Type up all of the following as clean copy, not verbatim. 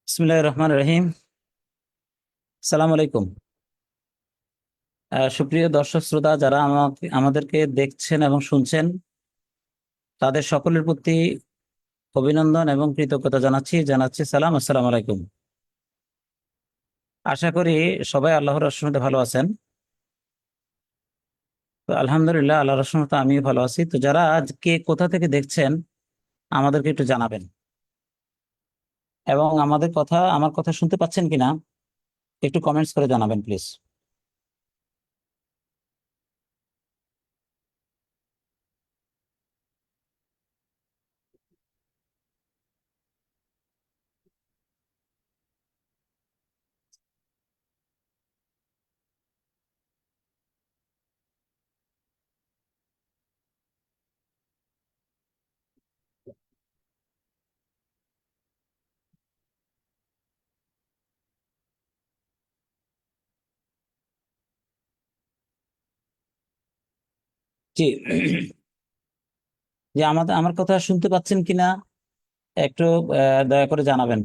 বিসমিল্লাহির রহমানির রহিম। সালাম আলাইকুম। সুপ্রিয় দর্শক শ্রোতা যারা আমাদেরকে দেখছেন এবং শুনছেন, তাদের সকলের প্রতি অভিনন্দন এবং কৃতজ্ঞতা জানাচ্ছি সালাম, আসসালামু আলাইকুম। আশা করি সবাই আল্লাহর রহমতে ভালো আছেন। তো আলহামদুলিল্লাহ, আল্লাহর রহমতে আমিও ভালো আছি। তো যারা আজকে কোথা থেকে দেখছেন আমাদেরকে একটু জানাবেন, এবং আমার কথা শুনতে পাচ্ছেন কিনা একটু কমেন্টস করে জানাবেন প্লিজ। জি। যে আমার কথা শুনতে পাচ্ছেন কিনা একটু দয়া করে জানাবেন।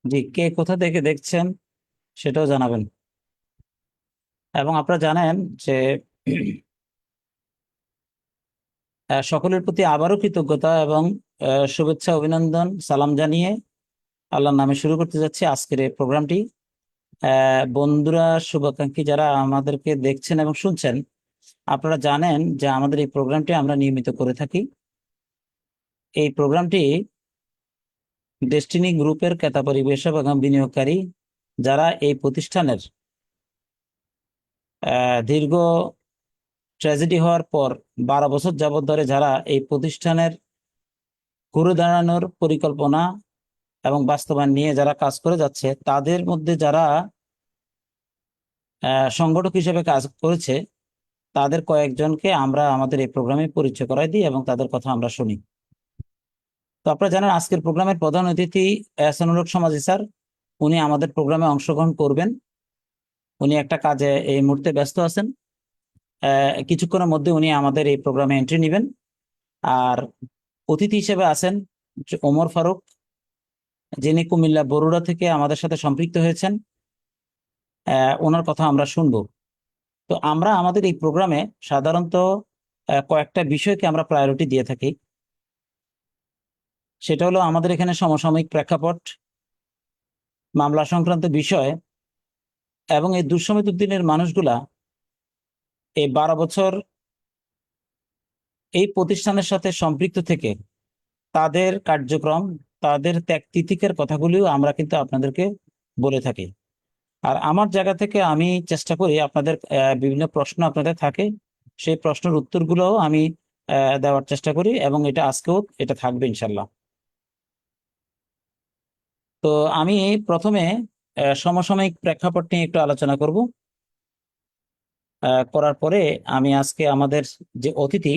জি, কে কোথা থেকে দেখছেন সেটাও জানাবেন। এবং আপনারা জানেন যে সকলের প্রতি আবারও কৃতজ্ঞতা এবং শুভেচ্ছা, অভিনন্দন, সালাম জানিয়ে আল্লাহর নামে শুরু করতে যাচ্ছি আজকের এই প্রোগ্রামটি। বন্ধুরা, শুভাকাঙ্ক্ষী যারা আমাদেরকে দেখছেন এবং শুনছেন, আপনারা জানেন যে আমাদের এই প্রোগ্রামটি আমরা নিয়মিত করে থাকি। এই প্রোগ্রামটি ডেস্টিনি গ্রুপের ক্রেতা পরিবেশক এবং বিনিয়োগকারী যারা এই প্রতিষ্ঠানের দীর্ঘ ট্র্যাজেডি হওয়ার পর 12 বছর যাবত ধরে যারা এই প্রতিষ্ঠানের ঘুরে দাঁড়ানোর পরিকল্পনা এবং বাস্তবায়ন নিয়ে যারা কাজ করে যাচ্ছে, তাদের মধ্যে যারা সংগঠক হিসেবে কাজ করেছে, তাদের কয়েকজনকে আমরা আমাদের এই প্রোগ্রামে পরিচয় করাই দিই এবং তাদের কথা আমরা শুনি। তো আপনারা জানেন আজকের প্রোগ্রামের প্রধান অতিথি এহসানুল হক সমাজি স্যার। উনি আমাদের প্রোগ্রামে অংশগ্রহণ করবেন। উনি একটা কাজে এই মুহূর্তে ব্যস্ত আছেন। কিছুক্ষণের মধ্যে উনি আমাদের এই প্রোগ্রামে এন্ট্রি নেবেন। আর অতিথি হিসেবে আছেন ওমর ফারুক, যিনি কুমিল্লা বরুড়া থেকে আমাদের সাথে সম্পৃক্ত হয়েছেন। ওনার কথা আমরা শুনবো। তো আমরা আমাদের এই প্রোগ্রামে সাধারণত কয়েকটা বিষয়কে আমরা প্রায়োরিটি দিয়ে থাকি। সেটা হলো আমাদের এখানে সমসাময়িক প্রেক্ষাপট, মামলা সংক্রান্ত বিষয়, এবং এই দুঃসময় দুর্দিনের মানুষগুলা এই 12 বছর এই প্রতিষ্ঠানের সাথে সম্পৃক্ত থেকে তাদের কার্যক্রম, তাদের ত্যাগ তিতিক্ষার কথাগুলিও আমরা কিন্তু আপনাদেরকে বলে থাকি। আর আমার জায়গা থেকে আমি চেষ্টা করি আপনাদের বিভিন্ন প্রশ্ন আপনাদের থাকে, সেই প্রশ্নের উত্তরগুলোও আমি দেওয়ার চেষ্টা করি, এবং এটা আজকেও এটা থাকবে ইনশাল্লাহ। তো আমি প্রথমে সমসাময়িক প্রেক্ষাপট নিয়ে একটু আলোচনা করব। করার পরে আমি আজকে আমাদের যে অতিথি,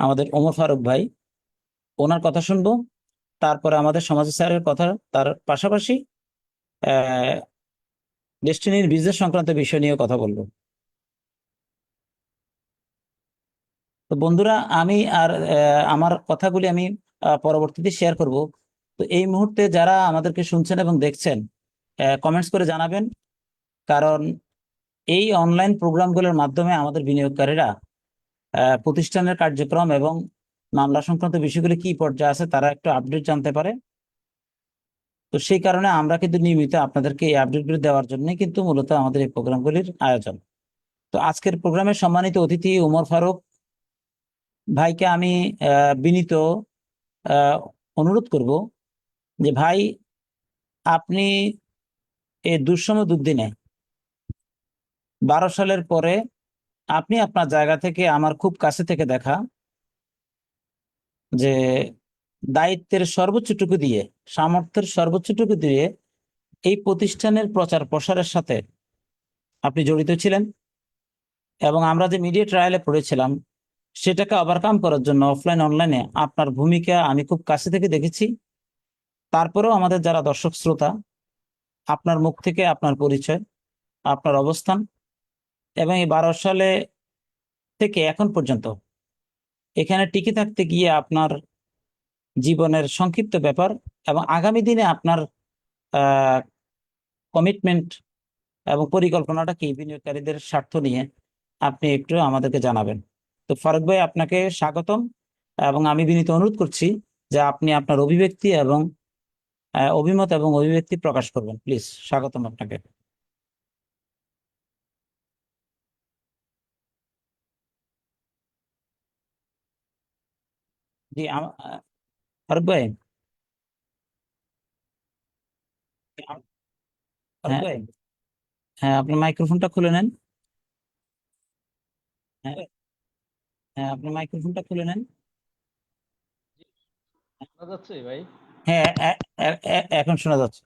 আমাদের ওমর ফারুক ভাই, ওনার কথা শুনবো। তারপরে আমাদের সমাজ স্যারের কথা, তার পাশাপাশি ডেস্টিনির বিজনেস সংক্রান্ত বিষয় নিয়ে কথা বলবো। তো বন্ধুরা, আমি আর আমার কথাগুলি আমি পরবর্তীতে শেয়ার করব। তো এই মুহূর্তে যারা আমাদেরকে শুনছেন এবং দেখছেন, কমেন্টস করে জানাবেন। কারণ এই অনলাইন প্রোগ্রামগুলোর মাধ্যমে আমাদের বিনিয়োগকারীরা প্রতিষ্ঠানের কার্যক্রম এবং মামলা সংক্রান্ত বিষয়গুলি কি পর্যায়ে আছে তারা একটু আপডেট জানতে পারে। তো সেই কারণে আমরা কিন্তু নিয়মিত আপনাদেরকে এই আপডেটগুলি দেওয়ার জন্য কিন্তু মূলত আমাদের এই প্রোগ্রামগুলির আয়োজন। তো আজকের প্রোগ্রামের সম্মানিত অতিথি ওমর ফারুক ভাইকে আমি বিনীত আহ, অনুরোধ করব যে ভাই, আপনি এই দুঃসময় দুর্দিনে 12 সালের পরে আপনি আপনার জায়গা থেকে আমার খুব কাছে থেকে দেখা যে দায়িত্বের সর্বোচ্চটুকু দিয়ে, সামর্থ্যের সর্বোচ্চটুকু দিয়ে এই প্রতিষ্ঠানের প্রচার প্রসারের সাথে আপনি জড়িত ছিলেন। এবং আমরা যে মিডিয়া ট্রায়ালে পড়েছিলাম, সেটাকে ওভারকাম করার জন্য অফলাইন অনলাইনে আপনার ভূমিকা আমি খুব কাছে থেকে দেখেছি। তারপরেও আমাদের যারা দর্শক শ্রোতা, আপনার মুখ থেকে আপনার পরিচয়, আপনার অবস্থান এবং এই 12 সালে থেকে এখন পর্যন্ত এখানে টিকে থাকতে গিয়ে আপনার জীবনের সংক্ষিপ্ত ব্যাপার এবং আগামী দিনে আপনার কমিটমেন্ট এবং পরিকল্পনাটা কি বিনিয়োগকারীদের স্বার্থ নিয়ে আপনি একটু আমাদেরকে জানাবেন। তো ফারুক ভাই, আপনাকে স্বাগতম এবং আমি বিনীত অনুরোধ করছি যে আপনি আপনার অভিব্যক্তি এবং অভিমত এবং অভিব্যক্তি প্রকাশ করবেন। প্লিজ, স্বাগতম আপনাকে। জি, ফারুক ভাই। ফারুক ভাই, হ্যাঁ, আপনার মাইক্রোফোনটা খুলে নেন। হ্যাঁ, হ্যাঁ, আপনার মাইক্রোফোনটা খুলে নেন। শোনা যাচ্ছে ভাই? হ্যাঁ, এখন শোনা যাচ্ছে।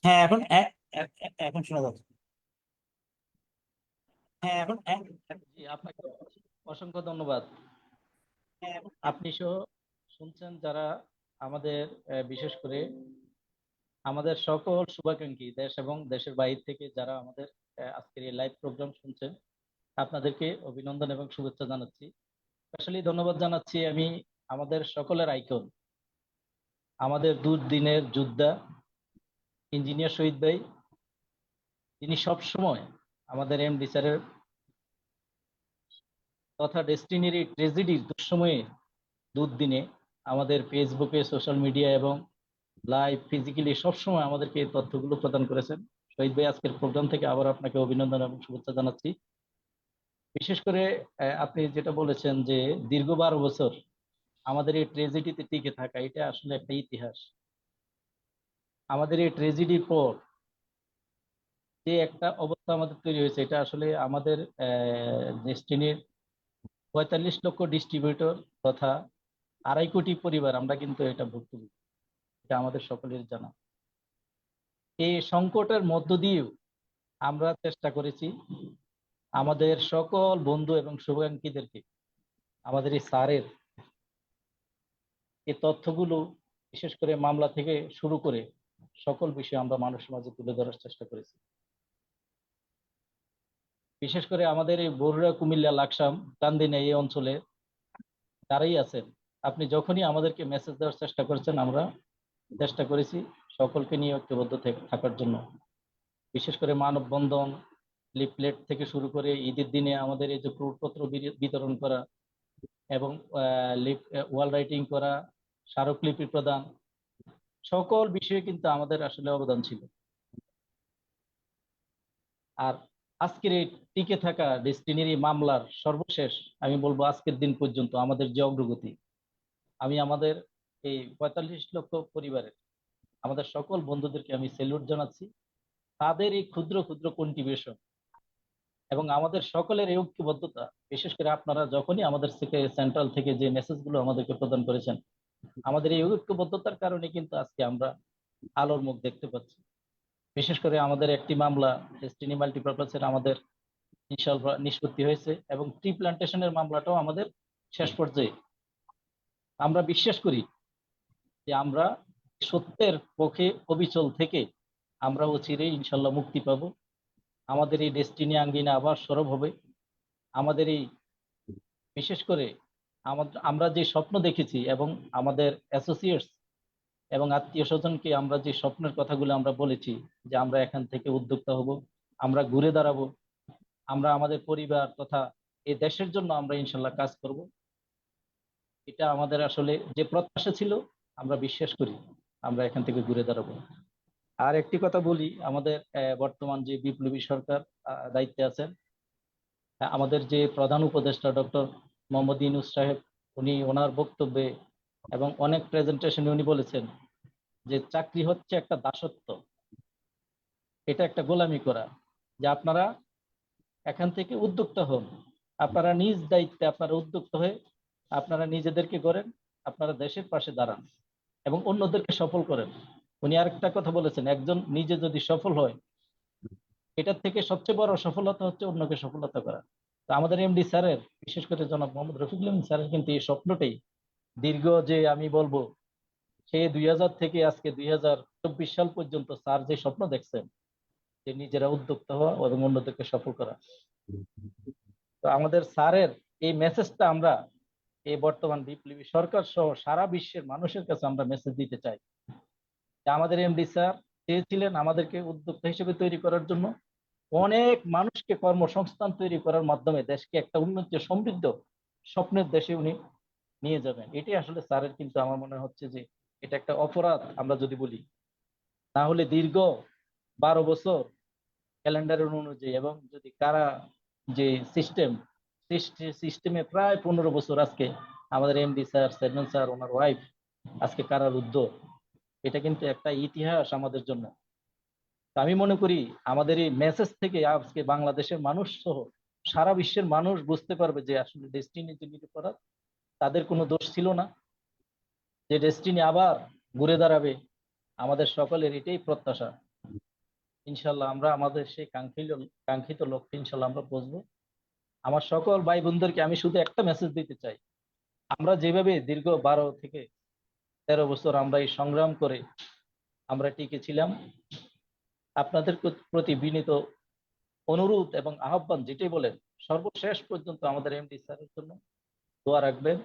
হ্যাঁ, এখন শোনা যাচ্ছে। হ্যাঁ, জি, আপনাকে অসংখ্য ধন্যবাদ। আপনি সহ শুনছেন যারা আমাদের বিশেষ করে আমাদের সকল শুভাকাঙ্ক্ষী দেশ এবং দেশের বাইরে থেকে যারা আমাদের আজকের এই লাইভ প্রোগ্রাম শুনছেন, আপনাদেরকে অভিনন্দন এবং শুভেচ্ছা জানাচ্ছি। আসলে ধন্যবাদ জানাচ্ছি আমি আমাদের সকলের আইকন, আমাদের দুর্দিনের যোদ্ধা ইঞ্জিনিয়ার শহীদ ভাই। তিনি সব সময় আমাদের এমডি স্যারের তথা ডেস্টিনির এই ট্রেজেডির দুঃসময়ে দুর্দিনে আমাদের ফেসবুকে, সোশ্যাল মিডিয়া এবং লাইভ ফিজিক্যালি সবসময় আমাদেরকে এই তথ্যগুলো প্রদান করেছেন। শহীদ ভাই, আজকের প্রোগ্রাম থেকে আবার আপনাকে অভিনন্দন এবং শুভেচ্ছা জানাচ্ছি। বিশেষ করে আপনি যেটা বলেছেন যে দীর্ঘ 12 বছর আমাদের এই ট্রেজেডিতে টিকে থাকা, এটা আসলে একটা ইতিহাস। আমাদের এই ট্রেজেডির পর যে একটা অবস্থা আমাদের তৈরি হয়েছে, এটা আসলে আমাদের ডেস্টিনির 45 লক্ষ ডিস্ট্রিবিউটর তথা 2.5 কোটি পরিবার আমরা কিন্তু এটা ভুক্তভোগী, এটা আমাদের সকলের জানা। এই সংকটের মধ্য দিয়েও আমরা চেষ্টা করেছি আমাদের সকল বন্ধু এবং শুভাকাঙ্ক্ষীদেরকে আমাদের এই স্যারের এই তথ্যগুলো, বিশেষ করে মামলা থেকে শুরু করে সকল বিষয় আমরা মানুষের মাঝে তুলে ধরার চেষ্টা করেছি। বিশেষ করে আমাদের এই বরুড়া, কুমিল্লা, লাকসাম, কান্দিনা এই অঞ্চলে যারাই আছেন, আপনি যখনই আমাদেরকে মেসেজ দেওয়ার চেষ্টা করেছেন, আমরা চেষ্টা করেছি সকলকে নিয়ে ঐক্যবদ্ধ থাকার জন্য। বিশেষ করে মানববন্ধন, লিফলেট থেকে শুরু করে ঈদের দিনে আমাদের এই যে ক্রুটপত্র বিতরণ করা এবং ওয়াল রাইটিং করা, স্মারকলিপি প্রদান, সকল বিষয়ে কিন্তু আমাদের আসলে অবদান ছিল। আর আজকের এই টিকে থাকা ডেস্টিনির এই মামলার সর্বশেষ আমি বলবো আজকের দিন পর্যন্ত আমাদের যে অগ্রগতি, আমি আমাদের এই 45 লক্ষ পরিবারের আমাদের সকল বন্ধুদেরকে আমি স্যালুট জানাচ্ছি। তাদের এই ক্ষুদ্র ক্ষুদ্র কন্ট্রিবিউশন এবং আমাদের সকলের এই ঐক্যবদ্ধতা, বিশেষ করে আপনারা যখনই আমাদের থেকে সেন্ট্রাল থেকে যে মেসেজগুলো আমাদেরকে প্রদান করেছেন, আমাদের এই ঐক্যবদ্ধতার কারণে কিন্তু আজকে আমরা আলোর মুখ দেখতে পাচ্ছি। বিশেষ করে আমাদের একটি মামলা ডেস্টিনি মাল্টিপারপাসের আমাদের ইনশাআল্লাহ নিষ্পত্তি হয়েছে এবং ট্রি প্লান্টেশনের মামলাটাও আমাদের শেষ পর্যায়ে। আমরা বিশ্বাস করি যে আমরা সত্যের পক্ষে অবিচল থেকে আমরা অচিরেই ইনশাল্লাহ মুক্তি পাব। আমাদের এই ডেস্টিনি আঙ্গিনা আবার সরব হবে। আমাদের এই বিশেষ করে আমরা যে স্বপ্ন দেখেছি এবং আমাদের অ্যাসোসিয়েটস এবং আত্মীয় স্বজনকে আমরা যে স্বপ্নের কথাগুলো আমরা বলেছি যে আমরা এখান থেকে উদ্যোক্তা হব, আমরা ঘুরে দাঁড়াবো, আমরা আমাদের পরিবার তথা এই দেশের জন্য আমরা ইনশাল্লাহ কাজ করব, এটা আমাদের আসলে যে প্রত্যাশা ছিল, আমরা বিশ্বাস করি আমরা এখান থেকে ঘুরে দাঁড়াবো। আর একটি কথা বলি, আমাদের বর্তমান যে বিপ্লবী সরকার দায়িত্বে আছেন, আমাদের যে প্রধান উপদেষ্টা ডক্টর মোহাম্মদ ইউনূস সাহেব, উনি ওনার বক্তব্যে এবং অনেক প্রেজেন্টেশনে উনি বলেছেন যে চাকরি হচ্ছে একটা দাসত্ব, এটা একটা গোলামি করা, যে আপনারা এখান থেকে উদ্যোক্তা হন, আপনারা নিজ দায়িত্বে আপনারা উদ্যোক্তা হয়ে আপনারা নিজেদেরকে গড়েন, আপনারা দেশের পাশে দাঁড়ান এবং অন্যদেরকে সফল করেন। উনি আরেকটা কথা বলেছেন, একজন নিজে যদি সফল হয়, এটার থেকে সবচেয়ে বড় সফলতা হচ্ছে অন্যকে সফলতা করা। তো আমাদের এমডি স্যারের, বিশেষ করে জনাব মোহাম্মদ রফিকুল আলম স্যারের কিন্তু এই স্বপ্নটাই দীর্ঘ, যে আমি বলবো সে 2000 থেকে আজকে 2024 সাল পর্যন্ত স্যার যে স্বপ্ন দেখছেন, যে নিজেরা উদ্যোক্তা হওয়া এবং অন্যদেরকে সফল করা। তো আমাদের স্যারের এই মেসেজটা আমরা এই বর্তমান বিপ্লবী সরকার সহ সারা বিশ্বের মানুষের কাছে আমরা মেসেজ দিতে চাই যে আমাদের এমডি স্যার চেয়েছিলেন আমাদেরকে উদ্যোক্তা হিসেবে তৈরি করার জন্য, অনেক মানুষকে কর্মসংস্থান তৈরি করার মাধ্যমে দেশকে একটা উন্নত সমৃদ্ধ স্বপ্নের দেশে উনি নিয়ে যাবেন। এটাই আসলে স্যারের, কিন্তু আমার মনে হচ্ছে যে এটা একটা অপরাধ আমরা যদি বলি। না হলে দীর্ঘ 12 বছর ক্যালেন্ডারের অনুযায়ী, এবং যদি কারা যে সিস্টেমে প্রায় 15 বছর আজকে আমাদের এমডি স্যার, চেয়ারম্যান স্যার, ওনার ওয়াইফ আজকে কারারুদ্ধ, এটা কিন্তু একটা ইতিহাস আমাদের জন্য। তো আমি মনে করি আমাদের এই মেসেজ থেকে আজকে বাংলাদেশের মানুষ সহ সারা বিশ্বের মানুষ বুঝতে পারবে যে আসলে ডেস্টিনি যিনি করা, তাদের কোনো দোষ ছিল না, যে ডেস্টিনি আবার ঘুরে দাঁড়াবে। আমাদের সকলের এটাই প্রত্যাশা। ইনশাল্লাহ আমরা আমাদের সেই কাঙ্ক্ষিত লক্ষ্যে ইনশাল্লাহ আমরা পৌঁছবো। আমার সকল ভাই বোনদেরকে আমি শুধু একটা মেসেজ দিতে চাই, আমরা যেভাবে দীর্ঘ 12 থেকে 13 বছর আমরা এই সংগ্রাম করে আমরা টিকে ছিলাম, আপনাদের প্রতি বিনীত অনুরোধ এবং আহ্বান যেটাই বলেন, সর্বশেষ পর্যন্ত আমাদের এমডি স্যারের জন্য দোয়া রাখবেন।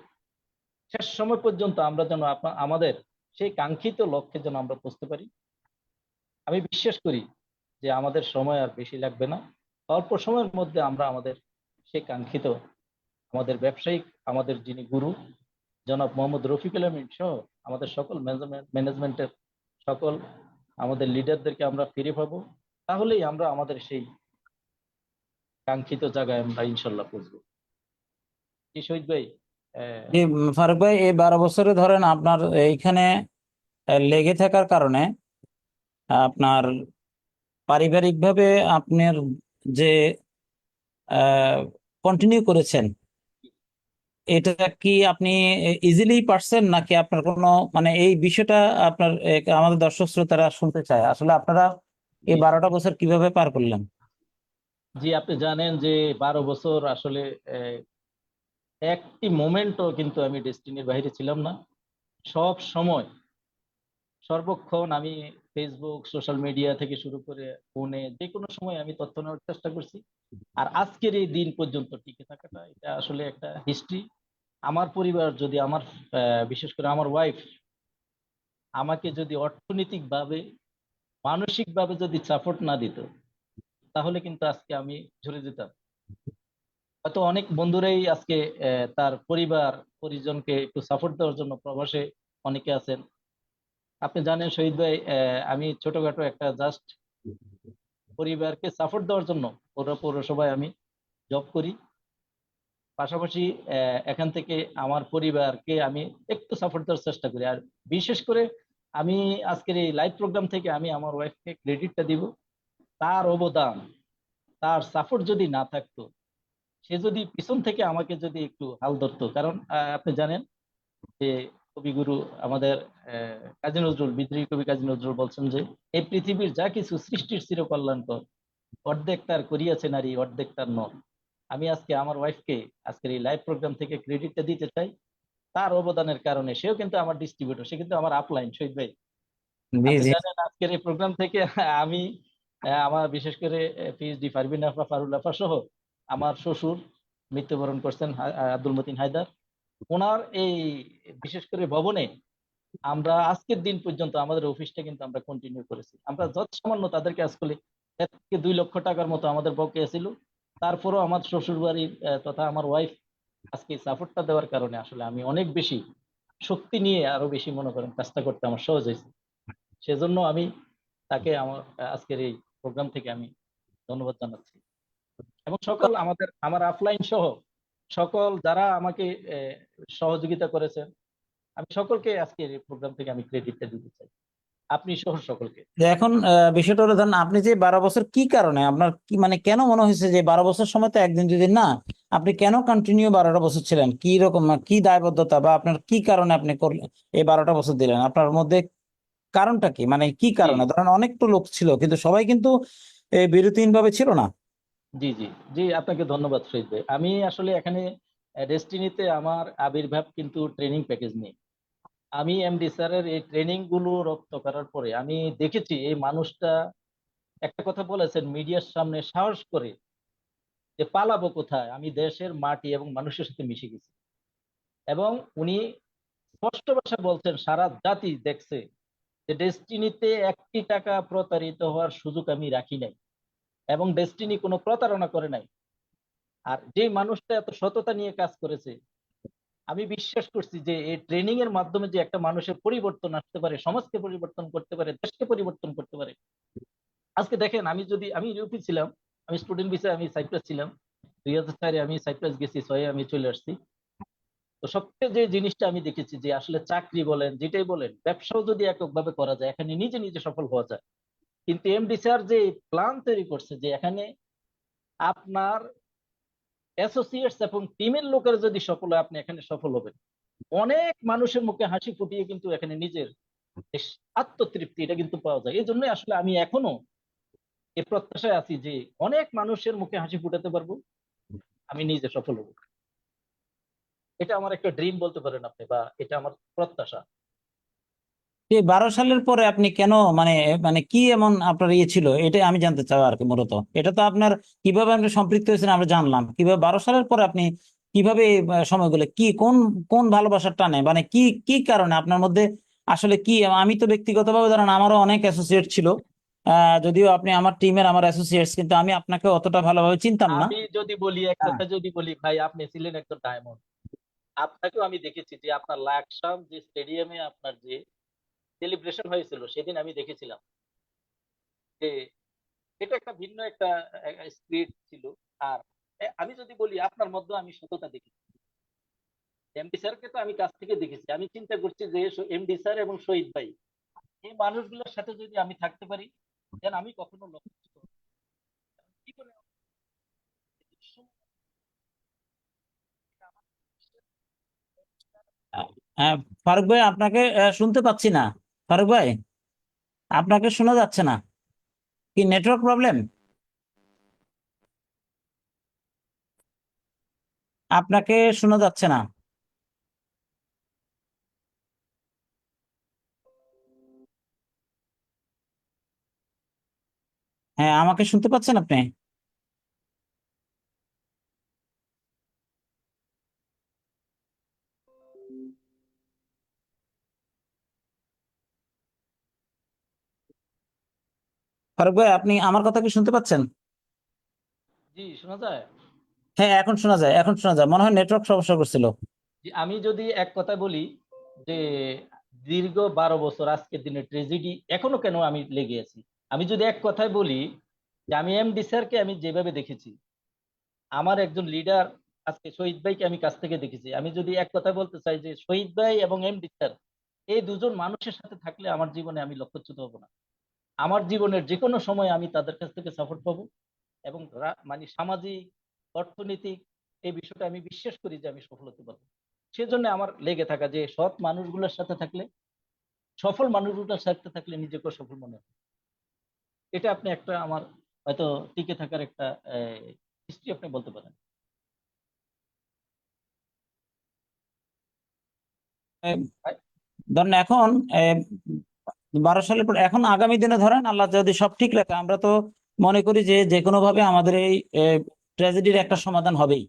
শেষ সময় পর্যন্ত আমরা যেন আমাদের সেই কাঙ্ক্ষিত লক্ষ্যে যেন আমরা পৌঁছতে পারি। আমি বিশ্বাস করি যে আমাদের সময় আর বেশি লাগবে না, অল্প সময়ের মধ্যে আমরা আমাদের সেই কাঙ্ক্ষিত, আমাদের ব্যবসায়িক, আমাদের যিনি গুরু জনাব মোহাম্মদ রফিকুল আমিন সহ আমাদের সকল ম্যানেজমেন্টের সকল আমাদের লিডারদেরকে আমরা ফিরে পাবো। তাহলেই আমরা আমাদের সেই কাঙ্ক্ষিত জায়গায় আমরা ইনশাল্লাহ পৌঁছবো। কি শহীদ ভাই? আহ, জি, ফারুক ভাই, এই 12 বছরে ধরেন আপনার এইখানে লেগে থাকার কারণে আপনার পারিবারিকভাবে আপনার যে কন্টিনিউ করেছেন, এটা কি আপনি ইজিলি পারছেন, নাকি আপনার কোনো মানে এই বিষয়টা আপনার আমাদের দর্শক শ্রোতারা শুনতে চায় আসলে আপনারা এই জি 12টা বছর কিভাবে পার করলেন? জি, আপনি জানেন যে 12 বছর আসলে একটি মোমেন্টও কিন্তু আমি ডেস্টিনির বাইরে ছিলাম না। সব সময় সর্বক্ষণ আমি ফেসবুক, সোশ্যাল মিডিয়া থেকে শুরু করে ফোনে যে কোনো সময় আমি তথ্য নেওয়ার চেষ্টা করছি। আর আজকের এই দিন পর্যন্ত টিকে থাকাটা, এটা আসলে একটা হিস্ট্রি। আমার পরিবার যদি আমার বিশেষ করে আমার ওয়াইফ আমাকে যদি অর্থনৈতিক ভাবে, মানসিক ভাবে যদি সাপোর্ট না দিত, তাহলে কিন্তু আজকে আমি ঝরে যেতাম। হয়তো অনেক বন্ধুরাই আজকে তার পরিবার পরিজনকে একটু সাপোর্ট দেওয়ার জন্য প্রবাসে অনেকে আছেন। আপনি জানেন শহীদ ভাই, আমি ছোটখাটো একটা জাস্ট পরিবারকে সাপোর্ট দেওয়ার জন্য পৌরসভায় আমি জব করি। পাশাপাশি এখান থেকে আমার পরিবারকে আমি একটু সাপোর্ট দেওয়ার চেষ্টা করি। আর বিশেষ করে আমি আজকের এই লাইভ প্রোগ্রাম থেকে আমি আমার ওয়াইফকে ক্রেডিটটা দিব। তার অবদান, তার সাপোর্ট যদি না থাকতো, সে যদি পিছন থেকে আমাকে যদি একটু হাল ধরতো, কারণ আপনি জানেন যে কবিগুরু আমাদের কাজী নজরুল, বিদ্রোহী কবি কাজী নজরুল বলছেন যে এই পৃথিবীর যা কিছু সৃষ্টির চির কল্যাণকর, অর্ধেক তার করিয়াছে নারী, অর্ধেক তার নর। আমি আজকে আমার ওয়াইফকে আজকের এই লাইভ প্রোগ্রাম থেকে ক্রেডিটটা দিতে চাই। তার অবদানের কারণে সেও কিন্তু আমার ডিস্ট্রিবিউটর, সে কিন্তু আমার আপলাইন শহীদ ভাই। জি, আপনি জি। জানেন আজকের এই প্রোগ্রাম থেকে আমি আমার বিশেষ করে পিএইচডি ফারবিন আফা, ফারুল আফা সহ আমার শ্বশুর মৃত্যুবরণ করছেন, আব্দুল মতিন হায়দার। ওনার এই বিশেষ করে ভবনে আমরা আজকের দিন পর্যন্ত আমাদের অফিসটা কিন্তু আমরা কন্টিনিউ করেছি। আমরা যত সামান্য তাদেরকে আজকে 1 থেকে 2 লক্ষ টাকার মতো আমাদের বকেয়া ছিল, তারপরও আমার শ্বশুর বাড়ির তথা আমার ওয়াইফ আজকে সাপোর্টটা দেওয়ার কারণে আসলে আমি অনেক বেশি শক্তি নিয়ে আরো বেশি মনে করেন কাজটা করতে আমার সহজ হয়েছে। সেজন্য আমি তাকে আমার আজকের এই প্রোগ্রাম থেকে আমি ধন্যবাদ জানাচ্ছি। এবং সকল আমার অফলাইন সহ সকল যারা আমাকে আহ, সহযোগিতা করেছেন, আমি সকলকে আজকের এই প্রোগ্রাম থেকে আমি ক্রেডিটটা দিতে চাই, আপনি সহ সকলকে। যে এখন বিষয়টা হলো, ধরেন আপনি যে 12 বছর কি কারণে আপনার কি মানে কেন মনে হয়েছে যে 12 বছর সময় তো একদিন দুদিন না, আপনি কেন কন্টিনিউ 12টা বছর ছিলেন? কি রকম কি দায়বদ্ধতা বা আপনার কি কারণে আপনি করলেন এই 12টা বছর দিলেন? আপনার মধ্যে কারণটা কি, মানে কি জি কারণে? ধরেন অনেক তো লোক ছিল, কিন্তু সবাই কিন্তু বিরতিহীন ভাবে ছিল না। জি জি জি, আপনাকে ধন্যবাদ শহীদ ভাই। আমি আসলে এখানে ডেস্টিনিতে আমার আবির্ভাব কিন্তু ট্রেনিং প্যাকেজ নিয়ে। আমি এমডি স্যারের এই ট্রেনিং গুলো রপ্ত করার পরে আমি দেখেছি এই মানুষটা একটা কথা বলেছেন মিডিয়ার সামনে সাহস করে যে পালাবো কোথায়, আমি দেশের মাটি এবং মানুষের সাথে মিশে গেছি। এবং উনি স্পষ্ট ভাষায় বলছেন সারা জাতি দেখছে যে ডেস্টিনিতে একটি টাকা প্রতারিত হওয়ার সুযোগ আমি রাখি নাই, এবং ডেস্টিনি কোনো প্রতারণা করে নাই। আর যে মানুষটা এত সততা নিয়ে কাজ করেছে, আমি বিশ্বাস করছি যে এই ট্রেনিং এর মাধ্যমে যে একটা মানুষের পরিবর্তন আসতে পারে, সমাজকে পরিবর্তন করতে পারে, দেশকে পরিবর্তন করতে পারে। আজকে দেখেন, আমি ইউপি ছিলাম, আমি স্টুডেন্ট ভিসায় আমি সাইপ্রাস ছিলাম। 2004-এ আমি সাইপ্রাস গেছি, 6-এ আমি চলে আসছি। তো সবচেয়ে যে জিনিসটা আমি দেখেছি যে আসলে চাকরি বলেন, যেটাই বলেন, ব্যবসাও যদি এককভাবে করা যায়, এখানে নিজে নিজে সফল হওয়া যায়। কিন্তু এমডি স্যার যে প্ল্যান তৈরি করছে যে এখানে আপনার অ্যাসোসিয়েটস এবং টিমের লোকের যদি সফল হয়, আপনি এখানে সফল হবেন। অনেক মানুষের মুখে হাসি ফুটিয়ে কিন্তু এখানে নিজের যে আত্মতৃপ্তি, এটা কিন্তু পাওয়া যায়। এই জন্যই আসলে আমি এখনো এই প্রত্যাশায় আছি যে অনেক মানুষের মুখে হাসি ফুটাতে পারবো, আমি নিজে সফল হবো। এটা আমার একটা ড্রিম বলতে পারেন আপনি, বা এটা আমার প্রত্যাশা। এই 12 সালের পরে আপনি কেন, মানে মানে কি এমন আপনার ইয়ে ছিল, এটাই আমি জানতে চাই আর কি। মূলত এটা তো আপনার কিভাবে আপনি সম্পৃক্ত হয়েছেন আমরা জানলাম, কিভাবে 12 সালের পরে আপনি কিভাবে এই, সময়গুলো কি, কোন কোন ভালোবাসার টানে, মানে কি কি কারণে আপনার মধ্যে আসলে কি? আমি তো ব্যক্তিগতভাবে ধরেন আমারও অনেক অ্যাসোসিয়েট ছিল, যদিও আপনি আমার টিমের আমার অ্যাসোসিয়েটস, কিন্তু আমি আপনাকে অতটা ভালোভাবে চিনতাম না। আমি যদি বলি, এক হ্যাঁ, কথা যদি বলি, ভাই আপনি ছিলেন একজন ডায়মন্ড। আপনাকেও আমি দেখেছি যে আপনার লাকসাম যে স্টেডিয়ামে আপনার যে সেলিব্রেশন হয়েছিল, সেদিন আমি দেখেছিলাম যে এটা একটা ভিন্ন একটা স্পিরিট ছিল। আর আমি যদি বলি, আপনার মধ্যে আমি সততা দেখেছি। এমডি স্যারকে তো আমি কাছ থেকে দেখেছি, আমি চিন্তা করছি যে এমডি স্যার এবং শহীদ ভাই, এই মানুষগুলোর সাথে যদি আমি থাকতে পারি, দেন আমি কখনো লক্ষ্য করব না। জীবনে হ্যাঁ, ফারুক ভাই আপনাকে শুনতে পাচ্ছি না। ফারুক ভাই, আপনাকে শোনা যাচ্ছে না, কি নেটওয়ার্ক প্রবলেম? আপনাকে শোনা যাচ্ছে না। হ্যাঁ, আমাকে শুনতে পাচ্ছেন আপনি? ফারুক ভাই, আপনি আমার কথা কি শুনতে পাচ্ছেন? জি শোনা যায়। হ্যাঁ, এখন শোনা যায়, এখন শোনা যায়, মনে হয় নেটওয়ার্ক সমস্যা করছিল। যে আমি যদি এক কথা বলি যে দীর্ঘ 12 বছর আজকের দিনে ট্রেজেডি এখনো কেন আমি লেগে আছি। আমি যদি এক কথায় বলি যে আমি এমডি স্যারকে আমি যেভাবে দেখেছি, আমার একজন লিডার আজকে শহীদ ভাইকে আমি কাছ থেকে দেখেছি। আমি যদি এক কথা বলতে চাই যে শহীদ ভাই এবং এমডি স্যার, এই দুজন মানুষের সাথে থাকলে আমার জীবনে আমি লক্ষ্যচ্যুত হব না। আমার জীবনের যে কোনো সময় আমি তাদের কাছ থেকে সাপোর্ট পাবো। এবং মানে সামাজিক, অর্থনৈতিক এই বিষয়টা আমি বিশ্বাস করি যে আমি সফল হতে পারবো। সেজন্য আমার লেগে থাকা যে সৎ মানুষগুলোর সাথে থাকলে, সফল মানুষগুলোর সাথে থাকলে নিজেকে সফল মনে হয়। এটা আপনি একটা আমার হয়তো টিকে থাকার একটা হিস্ট্রি আপনি বলতে পারেন। আহ, ধরেন এখন 12 সালের পর, এখন আগামী দিনে ধরেন আল্লাহ যদি সব ঠিক রাখে, আমরা তো মনে করি যে যে কোনো ভাবে আমাদের এই ট্র্যাজেডির একটা সমাধান হবেই।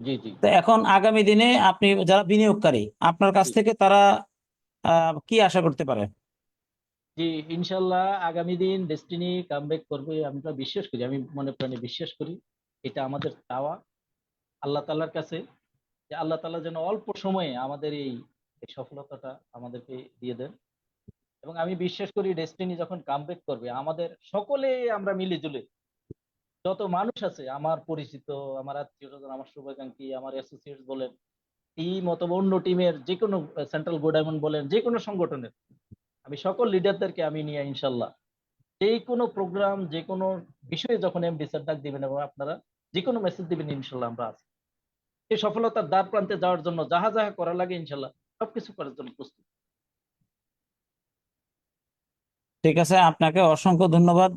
জি জি তো এখন আগামী দিনে আপনি যারা বিনিয়োগকারী, আপনার কাছ জি থেকে তারা কি আশা করতে পারে? জি ইনশাল্লাহ আগামী দিন ডেস্টিনি কামব্যাক করবে, আমরা বিশ্বাস করি, আমি মনে প্রাণে বিশ্বাস করি। এটা আমাদের চাওয়া আল্লাহ তাআলার কাছে, যে আল্লাহ তাআলা যেন অল্প সময়ে আমাদের এই এই সফলতাটা আমাদেরকে দিয়ে দেন। এবং আমি বিশ্বাস করি ডেস্টিনি যখন কামব্যাক করবে, আমাদের সকলে আমরা মিলে জুলে, যত মানুষ আছে আমার পরিচিত, আমার আত্মীয় স্বজন, আমার শুভাকাঙ্ক্ষী, আমার অ্যাসোসিয়েটস বলেন, টিম অথবা অন্য টিমের যে কোনো, সেন্ট্রাল গোডাউন বলেন, যে কোনো সংগঠনের, আমি সকল লিডারদেরকে আমি নিয়ে ইনশাল্লাহ যে কোনো প্রোগ্রাম, যে কোনো বিষয়ে যখন এমডি স্যার ডাক দিবেন এবং আপনারা যে কোনো মেসেজ দিবেন, ইনশাল্লাহ আমরা আছি এই সফলতার দ্বার প্রান্তে যাওয়ার জন্য। যাহা যাহা করা লাগে ইনশাল্লাহ সবকিছু করার জন্য প্রস্তুত। ঠিক আছে, আপনাকে অসংখ্য ধন্যবাদ।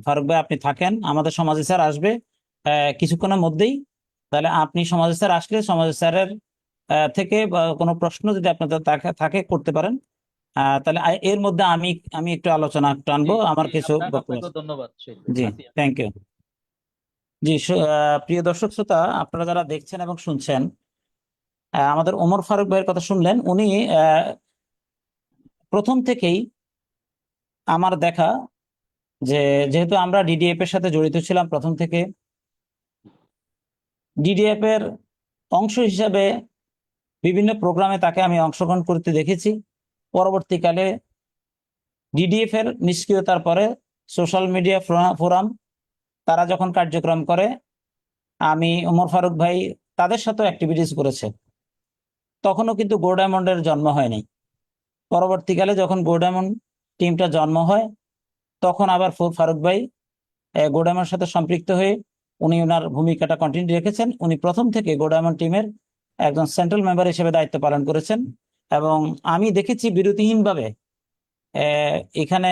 ফারুক ভাই, আপনি থাকেন, আমাদের সমাজে স্যার আসবে কিছুক্ষণের মধ্যেই। তাহলে আপনি সমাজে স্যার আসলে সমাজে স্যারের থেকে কোনো প্রশ্ন যদি আপনাদের থাকে থাকে করতে পারেন। তাহলে এর মধ্যে আমি আমি একটু আলোচনা জি টানবো, আমার জি, কিছু বক্তব্য আপনাকেও আছে। ধন্যবাদ শহীদ ভাই। জি, আসি। Thank you. জি, প্রিয় দর্শক শ্রোতা, আপনারা যারা দেখছেন এবং শুনছেন, আমাদের ওমর ফারুক ভাইয়ের কথা শুনলেন। উনি প্রথম থেকেই আমার দেখা যে, যেহেতু আমরা ডিডিএফ এর সাথে জড়িত ছিলাম প্রথম থেকে, ডিডিএফ এর অংশ হিসাবে বিভিন্ন প্রোগ্রামে তাকে আমি অংশগ্রহণ করতে দেখেছি। পরবর্তীকালে ডিডিএফ এর নিষ্ক্রিয়তার পরে সোশ্যাল মিডিয়া ফোরাম তারা যখন কার্যক্রম করে, আমি ওমর ফারুক ভাই তাদের সাথে অ্যাক্টিভিটিস করেছে। তখনও কিন্তু গো ডায়মন্ডের জন্ম হয়নি। পরবর্তীকালে যখন গো ডায়মন্ড টিমটা জন্ম হয়, তখন আবার ফারুক ভাই গো ডায়মন্ডের সাথে সম্পৃক্ত হয়ে উনি ওনার ভূমিকাটা কন্টিনিউ রেখেছেন। উনি প্রথম থেকে গো ডায়মন্ড টিমের একজন সেন্ট্রাল মেম্বার হিসেবে দায়িত্ব পালন করেছেন, এবং আমি দেখেছি বিরতিহীনভাবে এখানে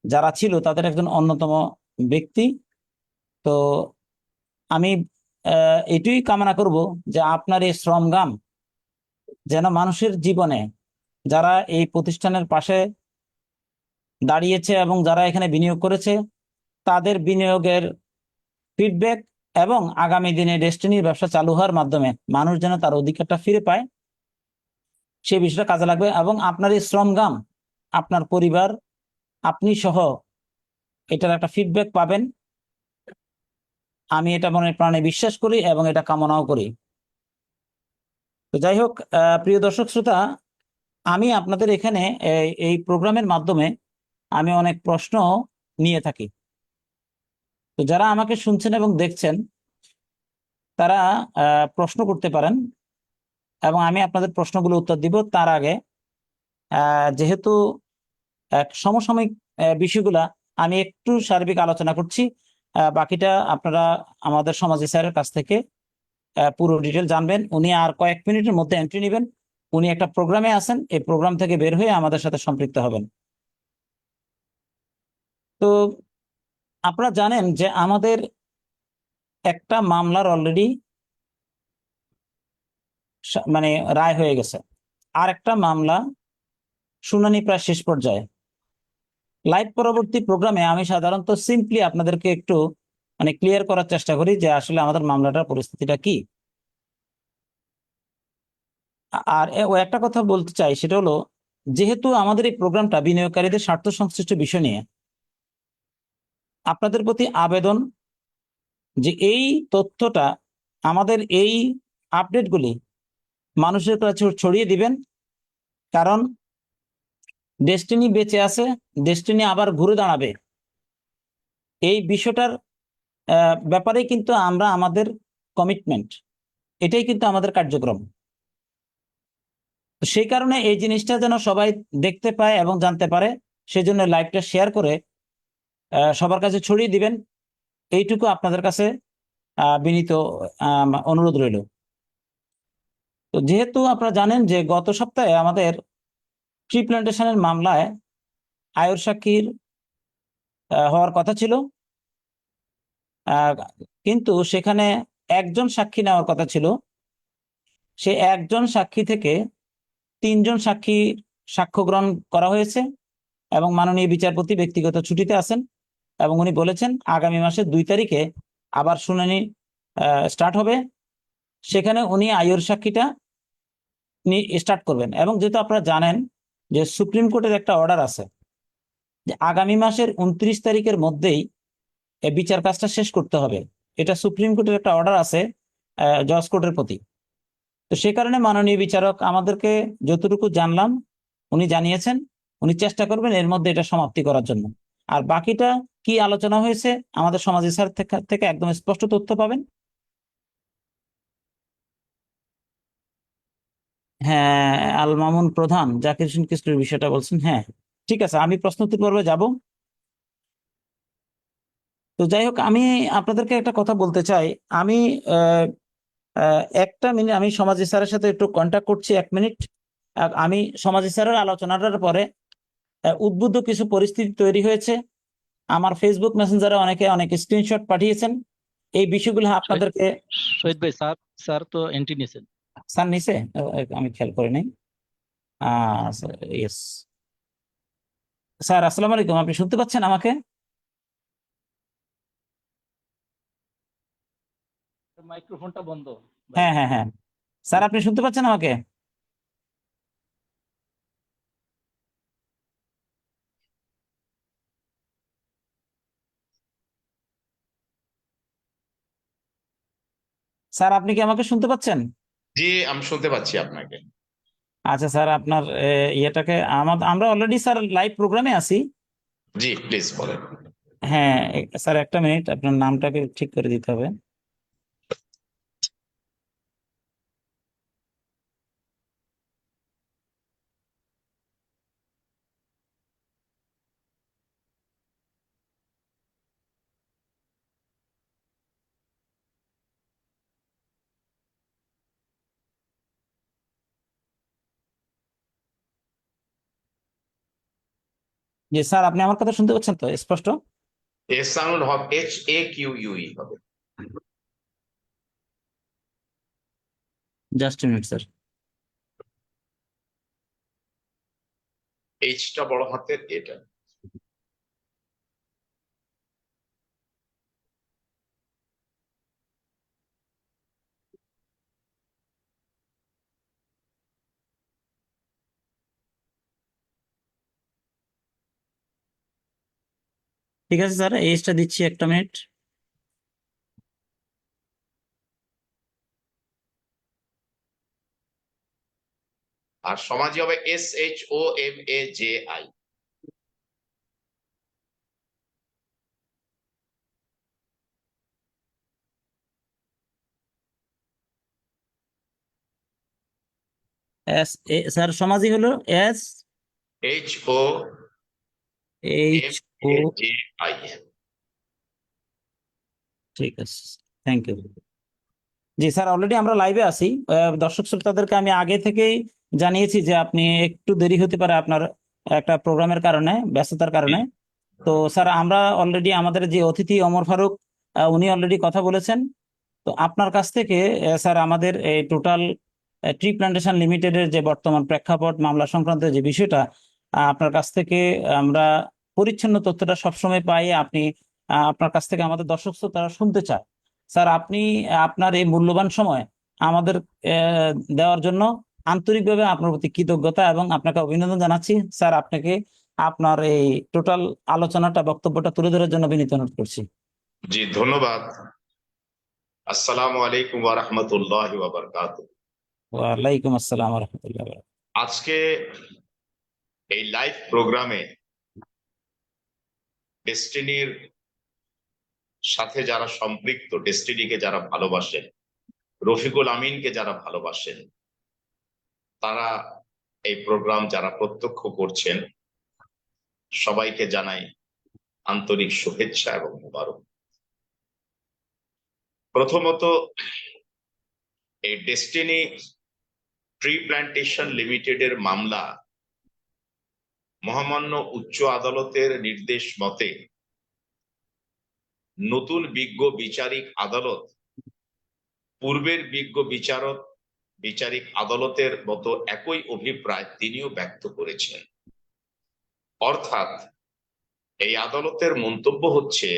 যারা ছিল তাদের একজন অন্যতম ব্যক্তি। তো আমি এটুই কামনা করব যে আপনার এই শ্রমগাম যেন মানুষের জীবনে, যারা এই প্রতিষ্ঠানের পাশে দাঁড়িয়েছে এবং যারা এখানে বিনিয়োগ করেছে, তাদের বিনিয়োগের ফিডব্যাক এবং আগামী দিনে ডেস্টিনির ব্যবসা চালু হওয়ার মাধ্যমে মানুষ যেন তার অধিকারটা ফিরে পায়, সেই বিষয়টা কাজে লাগবে। এবং আপনার এই শ্রমগাম, আপনার পরিবার, আপনি সহ এটার একটা ফিডব্যাক পাবেন, আমি এটা মনে প্রাণে বিশ্বাস করি এবং এটা কামনাও করি। তো যাই হোক, প্রিয় দর্শক শ্রোতা, আমি আপনাদের এখানে এই প্রোগ্রামের মাধ্যমে আমি অনেক প্রশ্ন নিয়ে থাকি। তো যারা আমাকে শুনছেন এবং দেখছেন, তারা প্রশ্ন করতে পারেন এবং আমি আপনাদের প্রশ্নগুলো উত্তর দিব। তার আগে যেহেতু সমসাময়িক বিষয়গুলা আমি একটু সার্বিক আলোচনা করছি, বাকিটা আপনারা আমাদের সমাজী স্যারের কাছ থেকে পুরো ডিটেল জানবেন। উনি আর কয়েক মিনিটের মধ্যে এন্ট্রি নেবেন। উনি একটা প্রোগ্রামে আছেন, এই প্রোগ্রাম থেকে বের হয়ে আমাদের সাথে সম্পৃক্ত হবেন। তো আপনারা জানেন যে আমাদের একটা মামলার অলরেডি মানে রায় হয়ে গেছে, আর একটা মামলা শুনানি প্রায় শেষ পর্যায়ে। লাইভ পরবর্তী প্রোগ্রামে আমি সাধারণত সিম্পলি আপনাদেরকে একটু মানে ক্লিয়ার করার চেষ্টা করি যে আসলে আমাদের মামলাটার পরিস্থিতিটা কি। আর ও একটা কথা বলতে চাই, সেটা হলো, যেহেতু আমাদের এই প্রোগ্রামটা বিনিয়োগকারীদের স্বার্থ সংশ্লিষ্ট বিষয় নিয়ে, আপনাদের প্রতি আবেদন যে এই তথ্যটা, আমাদের এই আপডেটগুলি মানুষের কাছে ছড়িয়ে দিবেন। কারণ ডেস্টিনি বেঁচে আছে, ডেস্টিনি আবার ঘুরে দাঁড়াবে, এই বিষয়টার ব্যাপারে কিন্তু আমরা আমাদের কমিটমেন্ট, এটাই কিন্তু আমাদের কার্যক্রম। তো সেই কারণে এই জিনিসটা যেন সবাই দেখতে পায় এবং জানতে পারে, সেজন্য লাইভটা শেয়ার করে সবার কাছে ছড়িয়ে দিবেন, এইটুকু আপনাদের কাছে বিনীত অনুরোধ রইল। তো যেহেতু আপনারা জানেন যে গত সপ্তাহে আমাদের ট্রি প্ল্যান্টেশনের মামলায় আয়ুর সাক্ষীর হওয়ার কথা ছিল, কিন্তু সেখানে একজন সাক্ষী নেওয়ার কথা ছিল। সে একজন সাক্ষী থেকে তিনজন সাক্ষী সাক্ষ্য গ্রহণ করা হয়েছে, এবং মাননীয় বিচারপতি ব্যক্তিগত ছুটিতে আছেন, এবং উনি বলেছেন আগামী মাসের 2 তারিখে আবার শুনানি স্টার্ট হবে। সেখানে উনি আয়ুর সাক্ষীটা স্টার্ট করবেন। এবং যেহেতু আপনারা জানেন যে সুপ্রিম কোর্টের একটা অর্ডার আছে যে আগামী মাসের 29 তারিখের মধ্যেই এই বিচার কাজটা শেষ করতে হবে, এটা সুপ্রিম কোর্টের একটা অর্ডার আছে জজ কোর্টের প্রতি। তো সে কারণে মাননীয় বিচারক আমাদেরকে যতটুকু জানলাম উনি জানিয়েছেন উনি চেষ্টা করবেন এর মধ্যে এটা সমাপ্তি করার জন্য। আর বাকিটা কি আলোচনা হয়েছে আমাদের সমাজী স্যার থেকে একদম স্পষ্ট তথ্য পাবেন। হ্যাঁ, আল মামুন প্রধান জাকির হোসেন কিস্টুর বিষয়টা বলছেন। হ্যাঁ, ঠিক আছে, আমি প্রশ্ন উত্তর পর্বে যাব। তো যাই হোক, আমি আপনাদেরকে একটা কথা বলতে চাই। আমি একটা মিনিট, আমি সমাজী স্যারের সাথে একটু কন্ট্যাক্ট করছি, 1 মিনিট। আমি সমাজী স্যারের আলোচনাটার পরে উদ্বুদ্ধ কিছু পরিস্থিতি তৈরি হয়েছে। আমার ফেসবুক মেসেঞ্জারে অনেকে অনেক স্ক্রিনশট পাঠিয়েছেন, এই বিষয়গুলো শহীদ আপনাদেরকে। শহীদ ভাই, স্যার স্যার তো এন্ট্রি নিয়েছেন। স্যার নিচে আমি খেয়াল করি নাই। ইয়েস স্যার, আসসালামু আলাইকুম, আপনি শুনতে পাচ্ছেন আমাকে? মাইক্রোফোনটা বন্ধ ভাই। হ্যাঁ, হ্যাঁ, হ্যাঁ। স্যার, আপনি শুনতে পাচ্ছেন আমাকে? স্যার, আপনি কি আমাকে শুনতে পাচ্ছেন? জি, আমি শুনতে পাচ্ছি আপনাকে। আচ্ছা স্যার, আপনার ইয়েটাকে আমরা অলরেডি স্যার লাইভ প্রোগ্রামে আছি। জি, প্লিজ বলেন। হ্যাঁ, স্যার একটা মিনিট, আপনার নামটাকে ঠিক করে দিতে হবে। জি স্যার, আপনি আমার কথা শুনতে পাচ্ছেন তো স্পষ্ট? এর সাউন্ড হবে HAQUE হবে। Just minute sir. এইচটা বড় হাতের, এটা। ঠিক আছে স্যার, এইটা দিচ্ছি, একটা মিনিট। আর সমাজী হবে SHOMAJI। স্যার, সমাজই হলো এস এইচ ও। HOMAJI। ঠিক আছে, থ্যাংক ইউ। জি স্যার, অলরেডি আমরা লাইভে আছি। দর্শক শ্রোতাদেরকে আমি আগে থেকেই জানিয়েছি যে আপনি একটু দেরি হতে পারে আপনার একটা প্রোগ্রামের কারণে, ব্যস্ততার কারণে। তো স্যার, আমরা অলরেডি আমাদের যে অতিথি ওমর ফারুক, উনি অলরেডি কথা বলেছেন। তো আপনার কাছ থেকে স্যার, আমাদের এই টোটাল ট্রি প্ল্যান্টেশন লিমিটেডের যে বর্তমান প্রেক্ষাপট, মামলা সংক্রান্ত যে বিষয়টা, আপনার কাছ থেকে আমরা পরিচ্ছন্ন তথ্যটা সবসময় পাই। আপনি আপনার কাছ থেকে আমাদের দর্শক শ্রোতারা শুনতে চায়। স্যার, আপনি আপনার এই মূল্যবান সময় আমাদের দেওয়ার জন্য আন্তরিকভাবে আপনার প্রতি কৃতজ্ঞতা এবং আপনাকে অভিনন্দন জানাচ্ছি। স্যার, আপনাকে আপনার এই টোটাল আলোচনাটা, বক্তব্যটা তুলে ধরার জন্য বিনীত অনুরোধ করছি। জি, ধন্যবাদ। আসসালামু আলাইকুম ওয়া রাহমাতুল্লাহি ওয়া বারাকাতুহু। ওয়ালাইকুম আসসালাম রহমতুল্লাহ। আজকে এই লাইভ প্রোগ্রামে ডেস্টিনির সাথে যারা সম্পৃক্ত, ডেস্টিনিকে যারা ভালোবাসেন, রফিকুল আমিনকে যারা ভালোবাসেন, তারা এই প্রোগ্রাম যারা প্রত্যক্ষ করছেন, সবাইকে জানাই আন্তরিক শুভেচ্ছা এবং মোবারক। প্রথমত, এই ডেস্টিনি ট্রি প্ল্যান্টেশন লিমিটেডের মামলা মহামান্য উচ্চ আদালতের নির্দেশ মতে নতুন বিজ্ঞ বিচারিক আদালত পূর্বের বিজ্ঞ বিচারিক আদালতের মতো একই অভিপ্রায় তিনিও ব্যক্ত করেছেন। অর্থাৎ এই আদালতের মন্তব্য হচ্ছে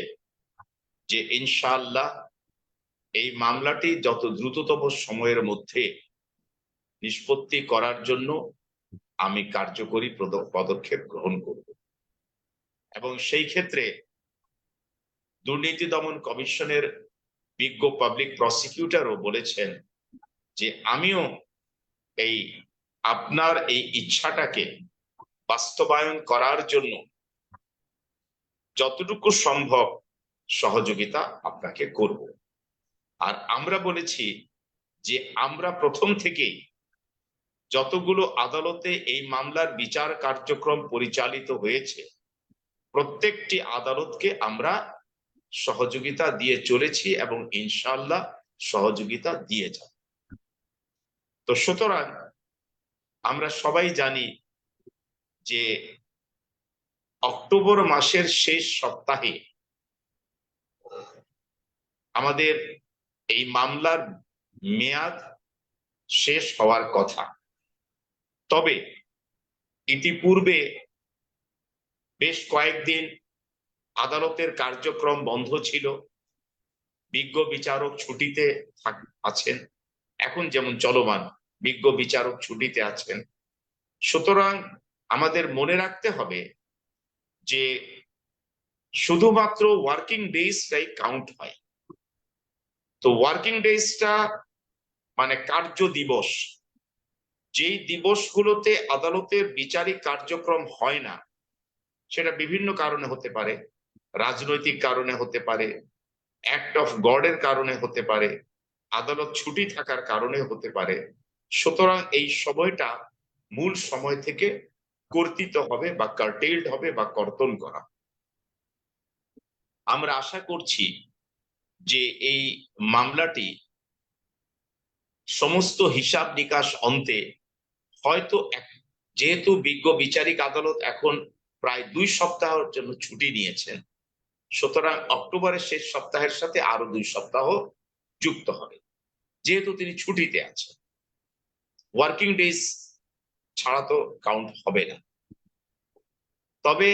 যে ইনশাআল্লাহ এই মামলাটি যত দ্রুততম সময়ের মধ্যে নিষ্পত্তি করার জন্য আমি কার্যকরী পদক্ষেপ গ্রহণ করব এবং সেই ক্ষেত্রে দুর্নীতি দমন কমিশনের বিজ্ঞ পাবলিক প্রসিকিউটরও বলেছেন যে আমিও এই আপনার এই ইচ্ছাটাকে বাস্তবায়ন করার জন্য যতটুকু সম্ভব সহযোগিতা আপনাকে করব। আর আমরা বলেছি যে আমরা প্রথম থেকেই যতগুলো আদালতে এই মামলার বিচার কার্যক্রম পরিচালিত হয়েছে প্রত্যেকটি আদালতকে আমরা সহযোগিতা দিয়ে চলেছি এবং ইনশাআল্লাহ সহযোগিতা দিয়ে যাব। তো সুতরাং আমরা সবাই জানি যে অক্টোবর মাসের শেষ সপ্তাহে আমাদের এই মামলার মেয়াদ শেষ হওয়ার কথা। তবে ইতিপূর্বে বেশ কয়েকদিন আদালতের কার্যক্রম বন্ধ ছিল, বিজ্ঞ বিচারক ছুটিতে আছেন, এখন যেমন চলমান বিজ্ঞ বিচারক ছুটিতে আছেন। সুতরাং আমাদের মনে রাখতে হবে যে শুধুমাত্র ওয়ার্কিং ডেজটাই কাউন্ট হয়। তো ওয়ার্কিং ডেজটা মানে কার্য দিবস, যেই দিবসগুলোতে আদালতের বিচারিক কার্যক্রম হয় না, সেটা বিভিন্ন কারণে হতে পারে, রাজনৈতিক কারণে হতে পারে, অ্যাক্ট অফ গডের কারণে হতে পারে, আদালত ছুটি থাকার কারণে হতে পারে। সুতরাং এই সময়টা মূল সময় থেকে কর্তিত হবে বা কার্টেলড হবে বা কর্তন করা। আমরা আশা করছি যে এই মামলাটি সমস্ত হিসাব নিকাশ অন্তে হয়তো যেহেতু বিজ্ঞ বিচারিক আদালত এখন প্রায় 2 সপ্তাহের জন্য ছুটি নিয়েছেন, সুতরাং অক্টোবরের শেষ সপ্তাহের সাথে আরো 2 সপ্তাহ যুক্ত হবে। যেহেতু তিনি ছুটিতে আছেন, ওয়ার্কিং ডেজ ছাড়া তো কাউন্ট হবে না। তবে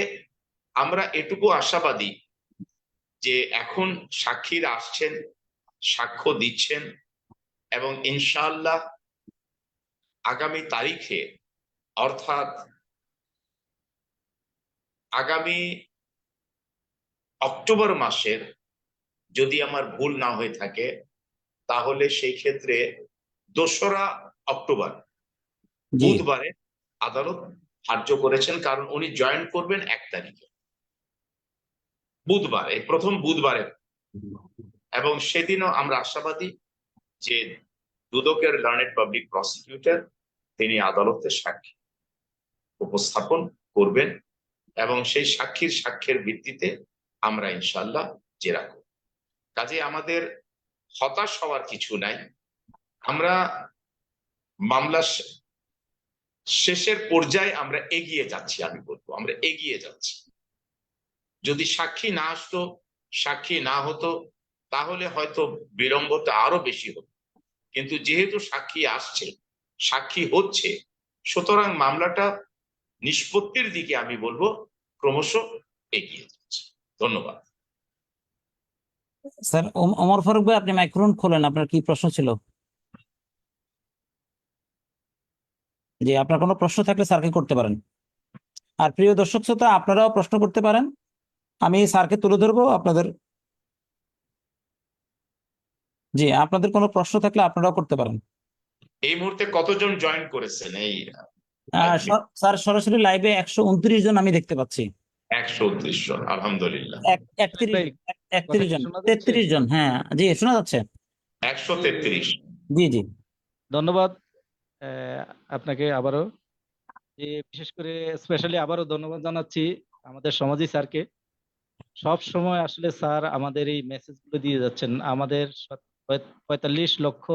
আমরা এটুকু আশাবাদী যে এখন সাক্ষীরা আসছেন, সাক্ষ্য দিচ্ছেন, এবং ইনশাআল্লাহ আগামী তারিখে অর্থাৎ আগামী অক্টোবর মাসের, যদি আমার ভুল না হয়ে থাকে, তাহলে সেই ক্ষেত্রে 2রা অক্টোবর জি বুধবারে আদালত ধার্য করেছেন, কারণ উনি জয়েন করবেন 1 তারিখে, বুধবারে, প্রথম বুধবারে। এবং সেদিনও আমরা আশাবাদী যে দুদকের লার্নেড পাবলিক প্রসিকিউটর তিনি আদালতে সাক্ষী উপস্থাপন করবেন, এবং সেই সাক্ষীর ভিত্তিতে আমরা ইনশাল্লাহ জেরা করব। কাজে আমাদের হতাশ হওয়ার কিছু নাই। আমরা মামলা শেষের পর্যায়ে আমরা এগিয়ে যাচ্ছি, আমি বলবো আমরা এগিয়ে যাচ্ছি। যদি সাক্ষী না আসতো, সাক্ষী না হতো, তাহলে হয়তো বিলম্বটা আরো বেশি হতো। কিন্তু যেহেতু সাক্ষী আসছে, সাক্ষী হচ্ছে, সুতরাং মামলাটা নিষ্পত্তির দিকে আমি বলবো ক্রমশ এগিয়ে যাচ্ছে। ধন্যবাদ। স্যার, ওমর ফারুক ভাই, আপনি মাইক্রোফোন খোলেন, আপনার কি প্রশ্ন ছিল? জি, আপনার কোনো প্রশ্ন থাকলে স্যারকে করতে পারেন। আর প্রিয় দর্শক শ্রোতা, আপনারাও প্রশ্ন করতে পারেন, আমি স্যারকে তুলে ধরবো আপনাদের। জি, আপনাদের কোনো প্রশ্ন থাকলে আপনারাও করতে পারেন। এই মুহূর্তে কতজন জয়েন করেছেন এই স্যার, সরাসরি লাইভে 129 জন আমি দেখতে পাচ্ছি। 129 জন, আলহামদুলিল্লাহ। 31 ভাই, জন, 31 কথা কি জন, শোনা যাচ্ছে? 33 জন, হ্যাঁ জি শোনা যাচ্ছে। 133। জি জি। ধন্যবাদ আপনাকে আবারও, বিশেষ করে স্পেশালি আবারও ধন্যবাদ জানাচ্ছি আমাদের সমাজী স্যারকে। সব সময় আসলে স্যার আমাদের এই মেসেজগুলো দিয়ে যাচ্ছেন। আমাদের 45 লক্ষ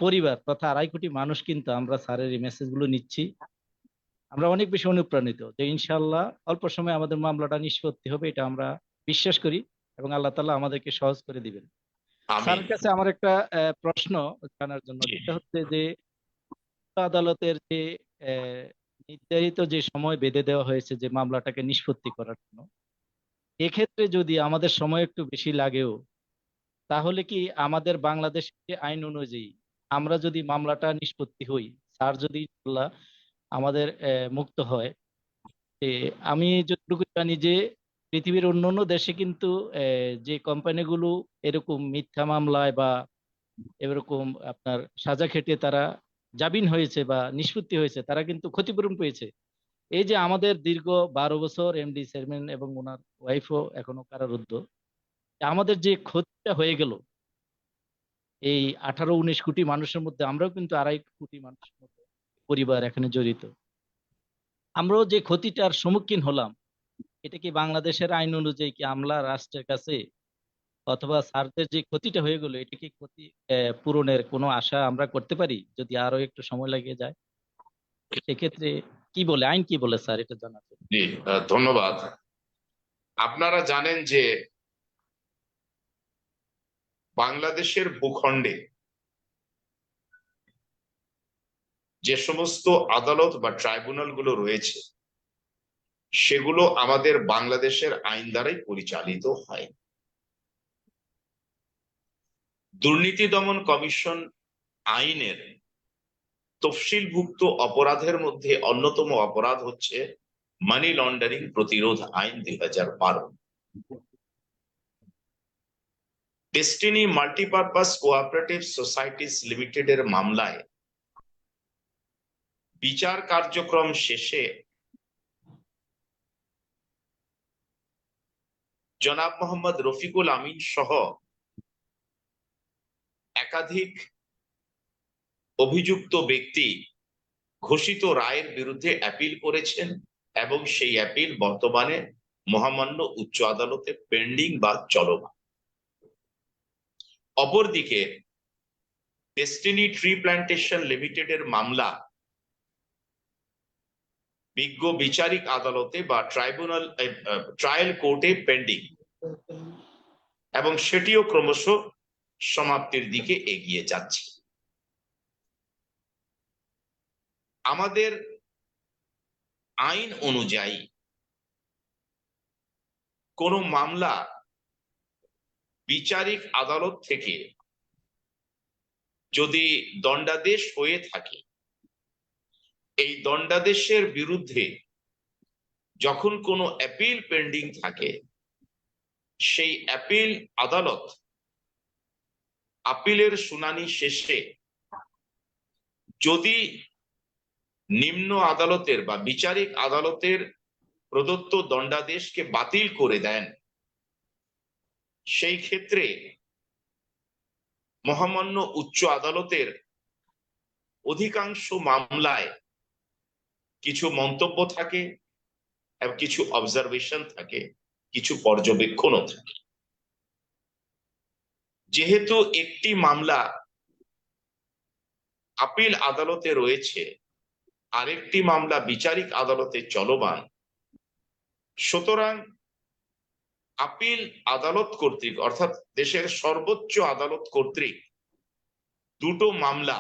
পরিবার তথা 2.5 কোটি মানুষ কিন্তু আমরা স্যারের এই মেসেজগুলো নিচ্ছি। আমরা অনেক বেশি অনুপ্রাণিত যে ইনশাআল্লাহ অল্প সময়ে আমাদের মামলাটা নিষ্পত্তি হবে, এটা আমরা বিশ্বাস করি, এবং আল্লাহ তাআলা আমাদেরকে সহজ করে দিবেন। আমিন। স্যারের কাছে আমার একটা প্রশ্ন জানার জন্য, যেটা হচ্ছে যে আদালতের যে আহ, নির্ধারিত যে সময় বেঁধে দেওয়া হয়েছে যে মামলাটাকে নিষ্পত্তি করার জন্য, এক্ষেত্রে যদি আমাদের সময় একটু বেশি লাগেও, তাহলে কি আমাদের বাংলাদেশের যে আইন অনুযায়ী আমরা যদি মামলাটা নিষ্পত্তি হই, স্যার যদি ইনশাআল্লাহ আমাদের মুক্ত হয়, আমি যতটুকু জানি যে পৃথিবীর অন্যান্য দেশে কিন্তু যে কোম্পানিগুলো এরকম মিথ্যা মামলায় বা এরকম আপনার সাজা খেটে তারা জামিন হয়েছে বা নিষ্পত্তি হয়েছে, তারা কিন্তু ক্ষতিপূরণ পেয়েছে। এই যে আমাদের দীর্ঘ 12 বছর এমডি চেয়ারম্যান এবং ওনার ওয়াইফও এখনো কারারুদ্ধ, আমাদের যে ক্ষতিটা হয়ে গেল এই 18-19 কোটি মানুষের মধ্যে, আমরাও কিন্তু 2.5 কোটি মানুষের মধ্যে পরিবার এখানে জড়িত, আমরাও যে ক্ষতিটার সম্মুখীন হলাম, এটা কি বাংলাদেশের আইন অনুযায়ী কি আমরা রাষ্ট্রের কাছে অথবা স্যারদের যে ক্ষতিটা হয়ে গেল, এটা কি ক্ষতি পূরণের কোনো আশা আমরা করতে পারি যদি আরো একটু সময় লাগিয়ে যায়? সেক্ষেত্রে কি বলে আইন, কি বলে স্যার, এটা জানার জন্য। জি, ধন্যবাদ। আপনারা জানেন যে বাংলাদেশের ভূখণ্ডে যে সমস্ত আদালত বা ট্রাইব্যুনাল গুলো রয়েছে সেগুলো আমাদের বাংলাদেশের আইন দ্বারাই পরিচালিত হয়। দুর্নীতি দমন কমিশন আইনের তফসিলভুক্ত অপরাধের মধ্যে অন্যতম অপরাধ হচ্ছে মানি লন্ডারিং প্রতিরোধ আইন 2012। ডেস্টিনি মাল্টিপারপাস কোঅপারেটিভ সোসাইটিস লিমিটেডের মামলায় বিচার কার্যক্রম শেষে জনাব মোহাম্মদ রফিকুল আমিন সহ একাধিক অভিযুক্ত ব্যক্তি ঘোষিত রায়ের বিরুদ্ধে অ্যাপিল করেছেন এবং সেই অ্যাপিল বর্তমানে মহামান্য উচ্চ আদালতে পেন্ডিং বা চলমান। অপরদিকে ডেস্টিনি ট্রি প্ল্যান্টেশন লিমিটেডের মামলা বিজ্ঞ বিচারিক আদালতে বা ট্রায়াল কোর্টে পেন্ডিং এবং সেটিও ক্রমশ সমাপ্তির দিকে এগিয়ে যাচ্ছে। আমাদের আইন অনুযায়ী কোন মামলা বিচারিক আদালত থেকে যদি দণ্ডাদেশ হয়ে থাকে, এই দণ্ডাদেশের বিরুদ্ধে যখন কোনো অ্যাপিল পেন্ডিং থাকে, সেই অ্যাপিল আদালত আপিলের শুনানি শেষে যদি নিম্ন আদালতের বা বিচারিক আদালতের প্রদত্ত দণ্ডাদেশকে বাতিল করে দেন, সেই ক্ষেত্রে মহামান্য উচ্চ আদালতের অধিকাংশ মামলায় কিছু মন্তব্য থাকে এবং কিছু অবজারভেশন থাকে, কিছু পর্যবেক্ষণও থাকে। যেহেতু একটি মামলা আপিল আদালতে রয়েছে, আরেকটি মামলা বিচারিক আদালতে চলমান, সুতরাং আপিল আদালত কর্তৃক অর্থাৎ দেশের সর্বোচ্চ আদালত কর্তৃক দুটো মামলা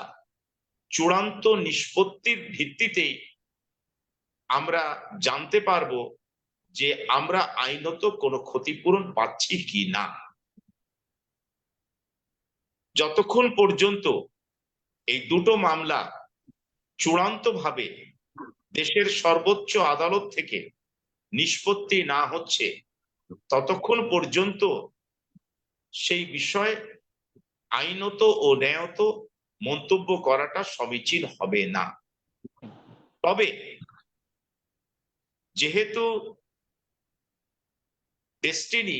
চূড়ান্ত নিষ্পত্তির ভিত্তিতেই আমরা জানতে পারবো যে আমরা আইনত কোনো ক্ষতিপূরণ পাচ্ছি কি না। যতক্ষণ পর্যন্ত এই দুটো মামলা চূড়ান্তভাবে দেশের সর্বোচ্চ আদালত থেকে নিষ্পত্তি না হচ্ছে, ততক্ষণ পর্যন্ত সেই বিষয়ে আইনত ও ন্যায়ত মন্তব্য করাটা সমীচীন হবে না। তবে যেহেতু ডেস্টিনি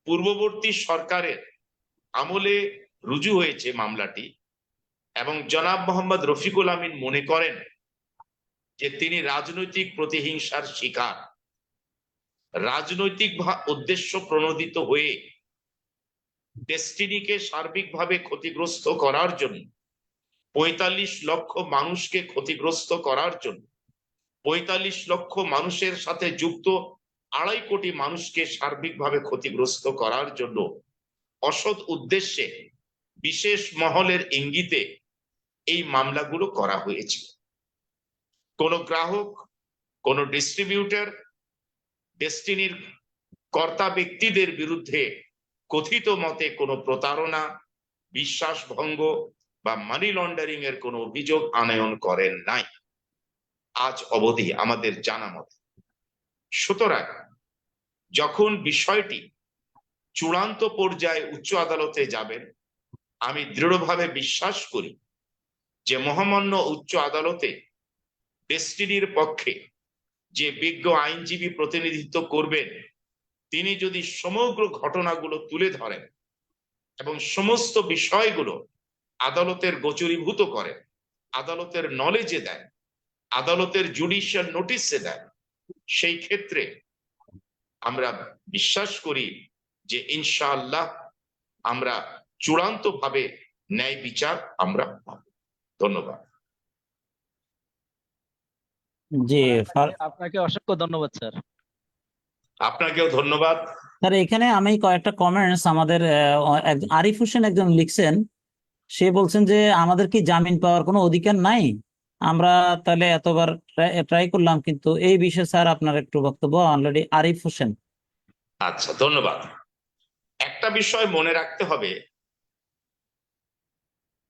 পূর্ববর্তী সরকারের আমলে রুজু হয়েছে মামলাটি এবং জনাব মোহাম্মদ রফিকুল আমিন মনে করেন যে তিনি রাজনৈতিক প্রতিহিংসার শিকার, রাজনৈতিক উদ্দেশ্য প্রণোদিত হয়ে ডেস্টিনিকে সার্বিকভাবে ক্ষতিগ্রস্ত করার জন্য, ৪৫ লক্ষ মানুষকে ক্ষতিগ্রস্ত করার জন্য, ৪৫ লক্ষ মানুষের সাথে যুক্ত ২.৫ কোটি মানুষকে সার্বিকভাবে ক্ষতিগ্রস্ত করার জন্য অসৎ উদ্দেশ্যে বিশেষ মহলের ইঙ্গিতে এই মামলাগুলো করা হয়েছে। কোন গ্রাহক, কোন ডিস্ট্রিবিউটর, ডেস্টিনির কর্তা ব্যক্তিদের বিরুদ্ধে কথিত মতে কোনো প্রতারণা, বিশ্বাসভঙ্গ বা মানি লন্ডারিং এর কোনো অভিযোগ আনয়ন করেন নাই আজ অবধি আমাদের জানা মতে। সুতরাং যখন বিষয়টি চূড়ান্ত পর্যায়ে উচ্চ আদালতে যাবেন, আমি দৃঢ়ভাবে বিশ্বাস করি যে মহামান্য উচ্চ আদালতে ডেস্টিনির পক্ষে যে বিজ্ঞ আইনজীবী প্রতিনিধিত্ব করবেন, তিনি যদি সমগ্র ঘটনাগুলো তুলে ধরেন এবং সমস্ত বিষয়গুলো আদালতের গোচরীভূত করেন, আদালতের নলেজে দেন, আদালতের জুডিশিয়াল নোটিশে দেন, সেই ক্ষেত্রে আমরা বিশ্বাস করি যে ইনশাআল্লাহ আমরা চূড়ান্তভাবে ন্যায় বিচার আমরা পাব। ধন্যবাদ। জি আপনাকে অসংখ্য ধন্যবাদ স্যার। আপনাকেও ধন্যবাদ। স্যার, এখানে আমি কয়েকটা কমেন্টস আমাদের আরিফ হোসেন একজন লিখছেন সে বলছেন যে আমাদের কি জামিন পাওয়ার কোনো অধিকার নাই? আমরা তাহলে এতবার ট্রাই করলাম, কিন্তু এই বিষয়ে স্যার আপনার একটু বক্তব্য। অলরেডি আরিফ হোসেন। আচ্ছা, ধন্যবাদ। একটা বিষয় মনে রাখতে হবে,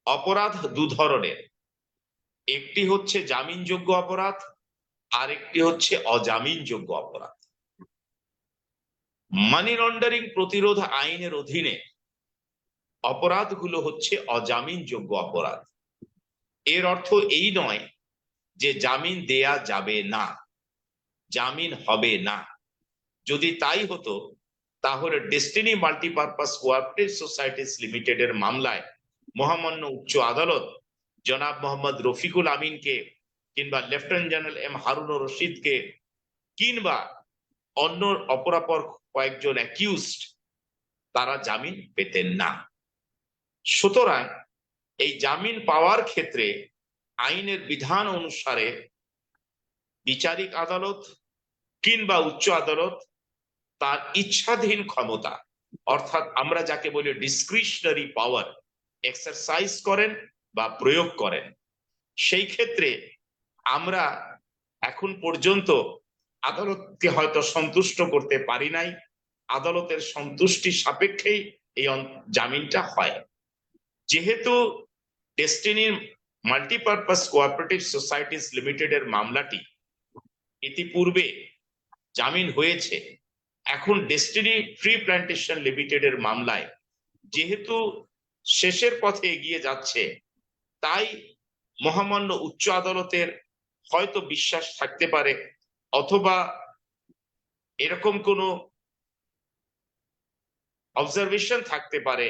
অপরাধ দু ধরনের। একটি হচ্ছে জামিনযোগ্য অপরাধ, আর একটি হচ্ছে অজামিনযোগ্য অপরাধ। মানি লন্ডারিং প্রতিরোধ আইনের অধীনে অপরাধগুলো হচ্ছে অজামিনযোগ্য অপরাধ। এর অর্থ এই নয় যে জামিন দেয়া যাবে না, জামিন হবে না। যদি তাই হতো তাহলে ডেস্টিনি মাল্টিপারপাস কোঅপারেটিভ সোসাইটিস লিমিটেডের মামলায় মহামান্য উচ্চ আদালত জনাব মোহাম্মদ রফিকুল আমিনকে কিংবা লেফটেন্যান্ট জেনারেল এম হারুনুর রশিদকে কিংবা অন্য অপরাপর কয়েকজন অ্যাকিউজড তারা জামিন পেতেন না। সুতরাং এই জামিন পাওয়ার ক্ষেত্রে আইনের বিধান অনুসারে বিচারিক আদালত কিংবা উচ্চ আদালত তার ইচ্ছাধীন ক্ষমতা, অর্থাৎ আমরা যাকে বলি ডিসক্রিশনারি পাওয়ার, এক্সারসাইজ করেন বা প্রয়োগ করেন। সেই ক্ষেত্রে আমরা এখন পর্যন্ত আদালতকে হয়তো সন্তুষ্ট করতে পারি নাই, আদালতের সন্তুষ্টি সাপেক্ষেই এই জামিনটা হয়। যেহেতু ডেস্টিনির মাল্টিপারপাস কোঅপারেটিভ সোসাইটিস লিমিটেডের মামলাটি ইতিপূর্বে জামিন হয়েছে, এখন ডেস্টিনি ট্রি প্ল্যান্টেশন লিমিটেডের মামলায় যেহেতু শেষের পথে এগিয়ে যাচ্ছে, তাই মহামান্য উচ্চ আদালতের হয়তো বিশ্বাস থাকতে পারে, অথবা এরকম কোনো অবজারভেশন থাকতে পারে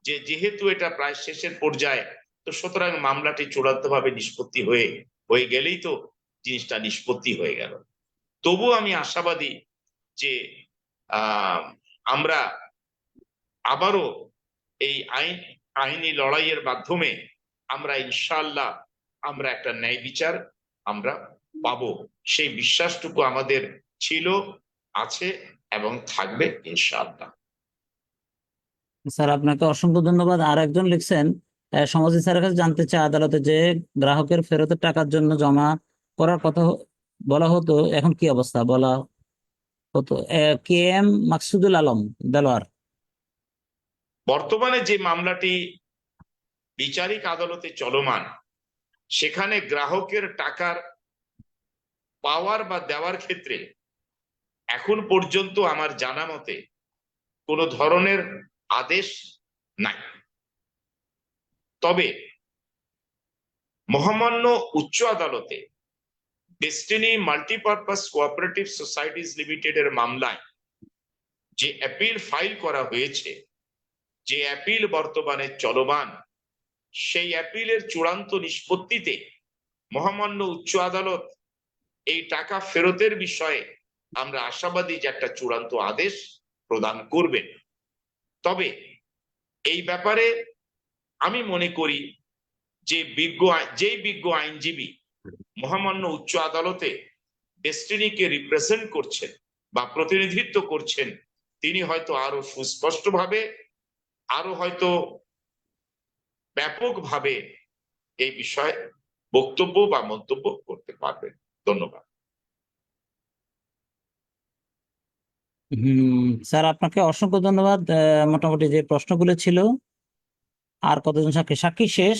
যে যেহেতু এটা প্রায় শেষের পর্যায়ে, তো সুতরাং মামলাটি চূড়ান্তভাবে নিষ্পত্তি হয়ে গেলেই তো জিনিসটা নিষ্পত্তি হয়ে গেল। তবু আমি আশাবাদী যে আমরা আবারও এই আইনি লড়াইয়ের মাধ্যমে আমরা ইনশাআল্লাহ আমরা একটা ন্যায় বিচার আমরা পাবো, সেই বিশ্বাসটুকু আমাদের ছিল, আছে এবং থাকবে ইনশাআল্লাহ। স্যার আপনাকে অসংখ্য ধন্যবাদ। আর একজন লিখছেন, সমাজী স্যারের কাছে জানতে চাই, আদালতে যে গ্রাহকের ফেরতের টাকার জন্য জমা করার কথা বলা হতো, এখন কি অবস্থা বলা হতো? K M Maksudul Alam, Delowar. বর্তমানে যে মামলাটি বিচারিক আদালতে চলমান, সেখানে গ্রাহকের টাকার পাওয়ার বা দেওয়ার ক্ষেত্রে এখন পর্যন্ত আমার জানা মতে কোনো ধরনের আদেশ নাই। তবে মহামান্য উচ্চ আদালতে ডেস্টিনি মাল্টিপারপাস কোঅপারেটিভ সোসাইটিস লিমিটেডের মামলায় যে অ্যাপিল ফাইল করা হয়েছে, যে অ্যাপিল বর্তমানে চলমান, সেই অ্যাপিলের চূড়ান্ত নিষ্পত্তিতে মহামান্য উচ্চ আদালত এই টাকা ফেরতের বিষয়ে আমরা আশাবাদী যে একটা চূড়ান্ত আদেশ প্রদান করবেন। তবে এই ব্যাপারে আমি মনে করি যে বিজ্ঞ আইনজীবী মহামান্য উচ্চ আদালতে ডেস্টিনিকে রিপ্রেজেন্ট করছেন বা প্রতিনিধিত্ব করছেন, তিনি হয়তো আরো সুস্পষ্টভাবে, আরো হয়তো ব্যাপকভাবে এই বিষয়ে বক্তব্য বা মন্তব্য করতে পারবেন। ধন্যবাদ। স্যার আপনাকে অসংখ্য ধন্যবাদ। মোটামুটি যে প্রশ্নগুলো ছিল, আর কতজন সাক্ষী? সাক্ষী শেষ,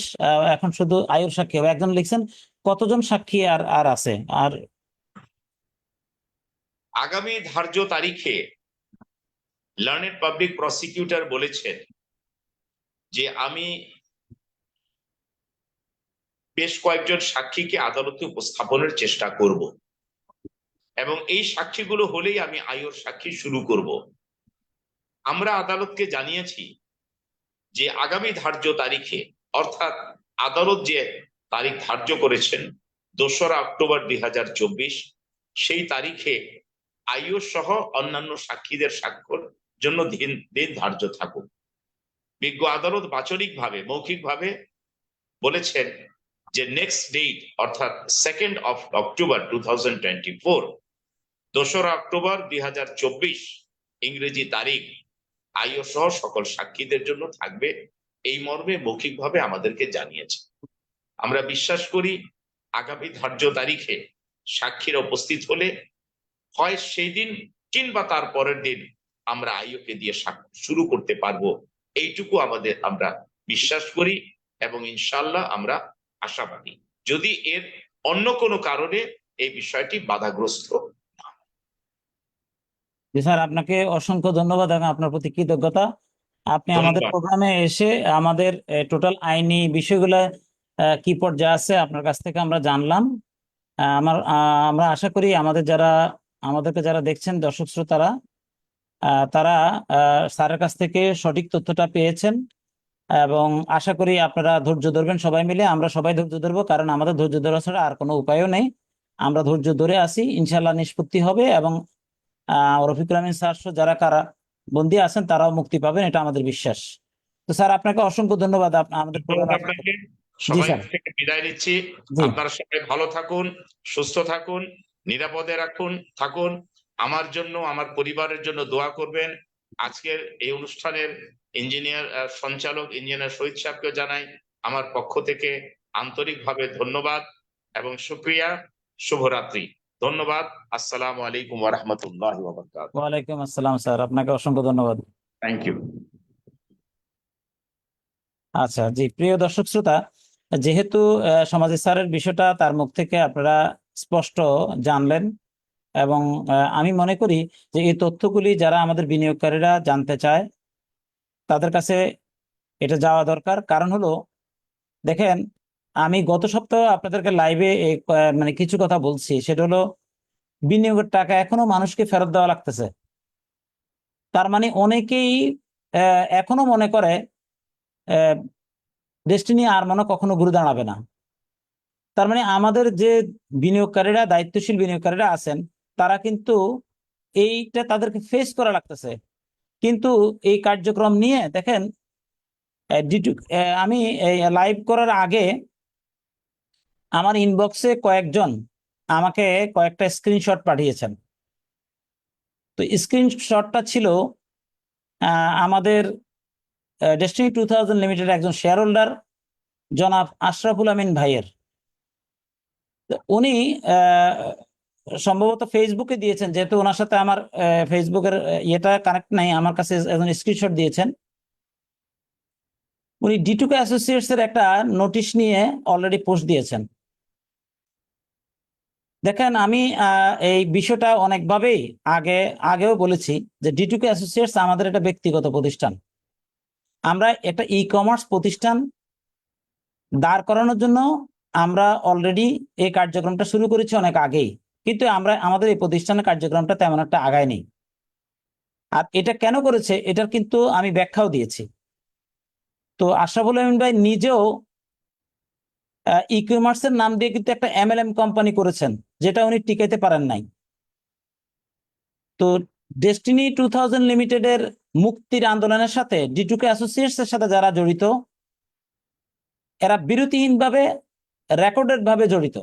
এখন শুধু আয়ুর সাক্ষী হবে। একজন লিখছেন, কতজন সাক্ষী আর আর আছে? আর আগামী ধার্য তারিখে লার্নেড পাবলিক প্রসিকিউটর বলেছেন যে আমি বেশ কয়েকজন সাক্ষীকে আদালতে উপস্থাপনের চেষ্টা করব, এবং এই সাক্ষীগুলো হলেই আমি আয়ুর সাক্ষী শুরু করব। আমরা আদালতকে জানিয়েছি যে আগামী ধার্য তারিখে, অর্থাৎ আদালত যে তারিখ ধার্য করেছেন 2রা অক্টোবর 2024, সেই তারিখে আয়ু সহ অন্যান্য সাক্ষীদের স্বাক্ষর জন্য দিন ধার্য থাকুক। বিজ্ঞ আদালত বাচনিকভাবে, মৌখিকভাবে বলেছেন যে নেক্সট ডেট, অর্থাৎ 2nd অক্টোবর 2024, 2রা অক্টোবর 2024 ইংরেজি তারিখ আয়ু সহ সকল সাক্ষীদের জন্য থাকবে এই মর্মে মৌখিকভাবে আমাদেরকে জানিয়েছে। আমরা বিশ্বাস করি আগামী ধার্য তারিখে সাক্ষীরা উপস্থিত হলে হয় সেই দিন কিংবা তার পরের দিন আমরা আইওকে দিয়ে সাক্ষ্য শুরু করতে পারবো, এইটুকু আমরা বিশ্বাস করি এবং ইনশাল্লাহ আমরা আশাবাদী, যদি এর অন্য কোনো কারণে এই বিষয়টি বাধাগ্রস্ত। জি স্যার, আপনাকে অসংখ্য ধন্যবাদ এবং আপনার প্রতি কৃতজ্ঞতা। আপনি আমাদের ধন্যবাদ। প্রোগ্রামে এসে আমাদের টোটাল আইনি বিষয়গুলো কি পর্যায়ে আছে আপনার কাছ থেকে আমরা জানলাম। আমরা আশা করি আমাদেরকে যারা দেখছেন দর্শক শ্রোতারা, তারা স্যারের কাছ থেকে সঠিক তথ্যটা পেয়েছেন এবং আশা করি আপনারা ধৈর্য ধরবেন। সবাই মিলে আমরা সবাই ধৈর্য ধরবো, কারণ আমাদের ধৈর্য ধরা ছাড়া আর কোনো উপায়ও নেই। আমরা ধৈর্য ধরে আছি, ইনশাল্লাহ নিষ্পত্তি হবে এবং রফিকুল আমিন স্যার সহ যারা কারা বন্দী আছেন তারাও মুক্তি পাবেন, এটা আমাদের বিশ্বাস। তো স্যার, আপনাকে অসংখ্য ধন্যবাদ আমাদের প্রোগ্রামে। আপনাকে জি সবাই স্যার। থেকে বিদায় নিচ্ছি। জি আপনারা সবাই ভালো থাকুন, সুস্থ থাকুন, নিরাপদে থাকুন। আমার জন্য, আমার পরিবারের জন্য দোয়া করবেন। আজকের এই অনুষ্ঠানের সঞ্চালক ইঞ্জিনিয়ার শহীদ সাহেবকে জানাই আমার পক্ষ থেকে আন্তরিকভাবে ধন্যবাদ এবং শুকরিয়া। শুভরাত্রি। ধন্যবাদ। আসসালামু আলাইকুম ওয়া রাহমাতুল্লাহি ওয়া বারাকাতুহু। ওয়ালাইকুম আসসালাম স্যার, আপনাকে অসংখ্য ধন্যবাদ। Thank you. আচ্ছা, জি প্রিয় দর্শক শ্রোতা, যেহেতু সমাজের স্যারের বিষয়টা তার মুখ থেকে আপনারা স্পষ্ট জানলেন এবং আমি মনে করি যে এই তথ্যগুলি যারা আমাদের বিনিয়োগকারীরা জানতে চায় তাদের কাছে এটা যাওয়া দরকার। কারণ হলো, দেখেন, আমি গত সপ্তাহ আপনাদেরকে লাইভে মানে কিছু কথা বলছি, সেটা হলো বিনিয়োগের টাকা এখনো মানুষকে ফেরত দেওয়া লাগতেছে। তার মানে অনেকেই এখনো মনে করে ডেস্টিনি আর মনে কখনো ঘুরে দাঁড়াবে না। তার মানে আমাদের যে বিনিয়োগকারীরা, দায়িত্বশীল বিনিয়োগকারীরা আছেন, তারা কিন্তু এইটা তাদেরকে ফেস করা লাগতেছে। কিন্তু এই কার্যক্রম নিয়ে দেখেন, আমি এই লাইভ করার আগে আমার ইনবক্সে কয়েকজন আমাকে কয়েকটা স্ক্রিনশট পাঠিয়েছেন। তো স্ক্রিনশটটা ছিল আমাদের ডেস্টিনি 2000 লিমিটেড একজন শেয়ার হোল্ডার জনাব আশরাফুল আমিন ভাইয়ের। উনি সম্ভবত ফেসবুকে দিয়েছেন, যেহেতু ওনার সাথে আমার ফেসবুকের ইয়েটা কানেক্ট নাই, আমার কাছে একজন স্ক্রিনশট দিয়েছেন। উনি ডিটুকে অ্যাসোসিয়েটস এর একটা নোটিশ নিয়ে অলরেডি পোস্ট দিয়েছেন। দেখেন, আমি এই বিষয়টা অনেকভাবেই আগেও বলেছি যে ডিটুকে অ্যাসোসিয়েটস আমাদের একটা ব্যক্তিগত প্রতিষ্ঠান। আমরা একটা ই কমার্স প্রতিষ্ঠান দাঁড় করানোর জন্য আমরা অলরেডি এই কার্যক্রমটা শুরু করেছি অনেক আগেই, কিন্তু আমাদের এই প্রতিষ্ঠানের কার্যক্রমটা তেমন একটা আগায়নি। আর এটা কেন করেছে এটার কিন্তু আমি ব্যাখ্যাও দিয়েছি। তো আশরাফুল আমিন ভাই নিজেও ই কমার্সের নাম দিয়ে কিন্তু একটা এমএলএম কোম্পানি করেছেন, যেটা উনি টিকাইতে পারেন নাই। তো ডেস্টিনি 2000 লিমিটেডের মুক্তির আন্দোলনের সাথে ডিটুকে অ্যাসোসিয়েটস এর সাথে যারা জড়িত, এরা বিরতিহীনভাবে রেকর্ডেড ভাবে জড়িত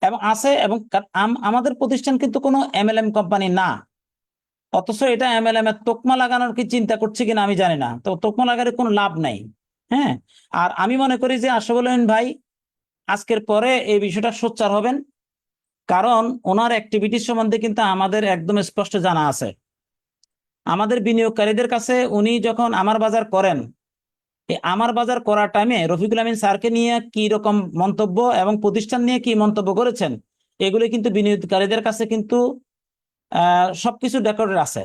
এবং আছে। এবং আমাদের প্রতিষ্ঠান কিন্তু কোনো এমএলএম কোম্পানি না, অথচ এটা এমএলএম এর তোকমা লাগানোর কি চিন্তা করছে কিনা আমি জানি না। তো তোকমা লাগানোর কোনো লাভ নাই। হ্যাঁ, আর আমি মনে করি যে আশরাফুল আমিন ভাই আজকের পরে এই বিষয়টা সোচ্চার হবেন, কারণ ওনার অ্যাক্টিভিটিস সম্বন্ধে কিন্তু আমাদের একদম স্পষ্ট জানা আছে। আমাদের বিনিয়োগকারীদের কাছে উনি যখন আমার বাজার করেন, এই আমার বাজার করার টাইমে রফিকুল আমিন স্যারকে নিয়ে কি রকম মন্তব্য এবং প্রতিষ্ঠান নিয়ে কি মন্তব্য করেছেন, এগুলো কিন্তু বিনিয়োগকারীদের কাছে কিন্তু সবকিছু রেকর্ডের আছে।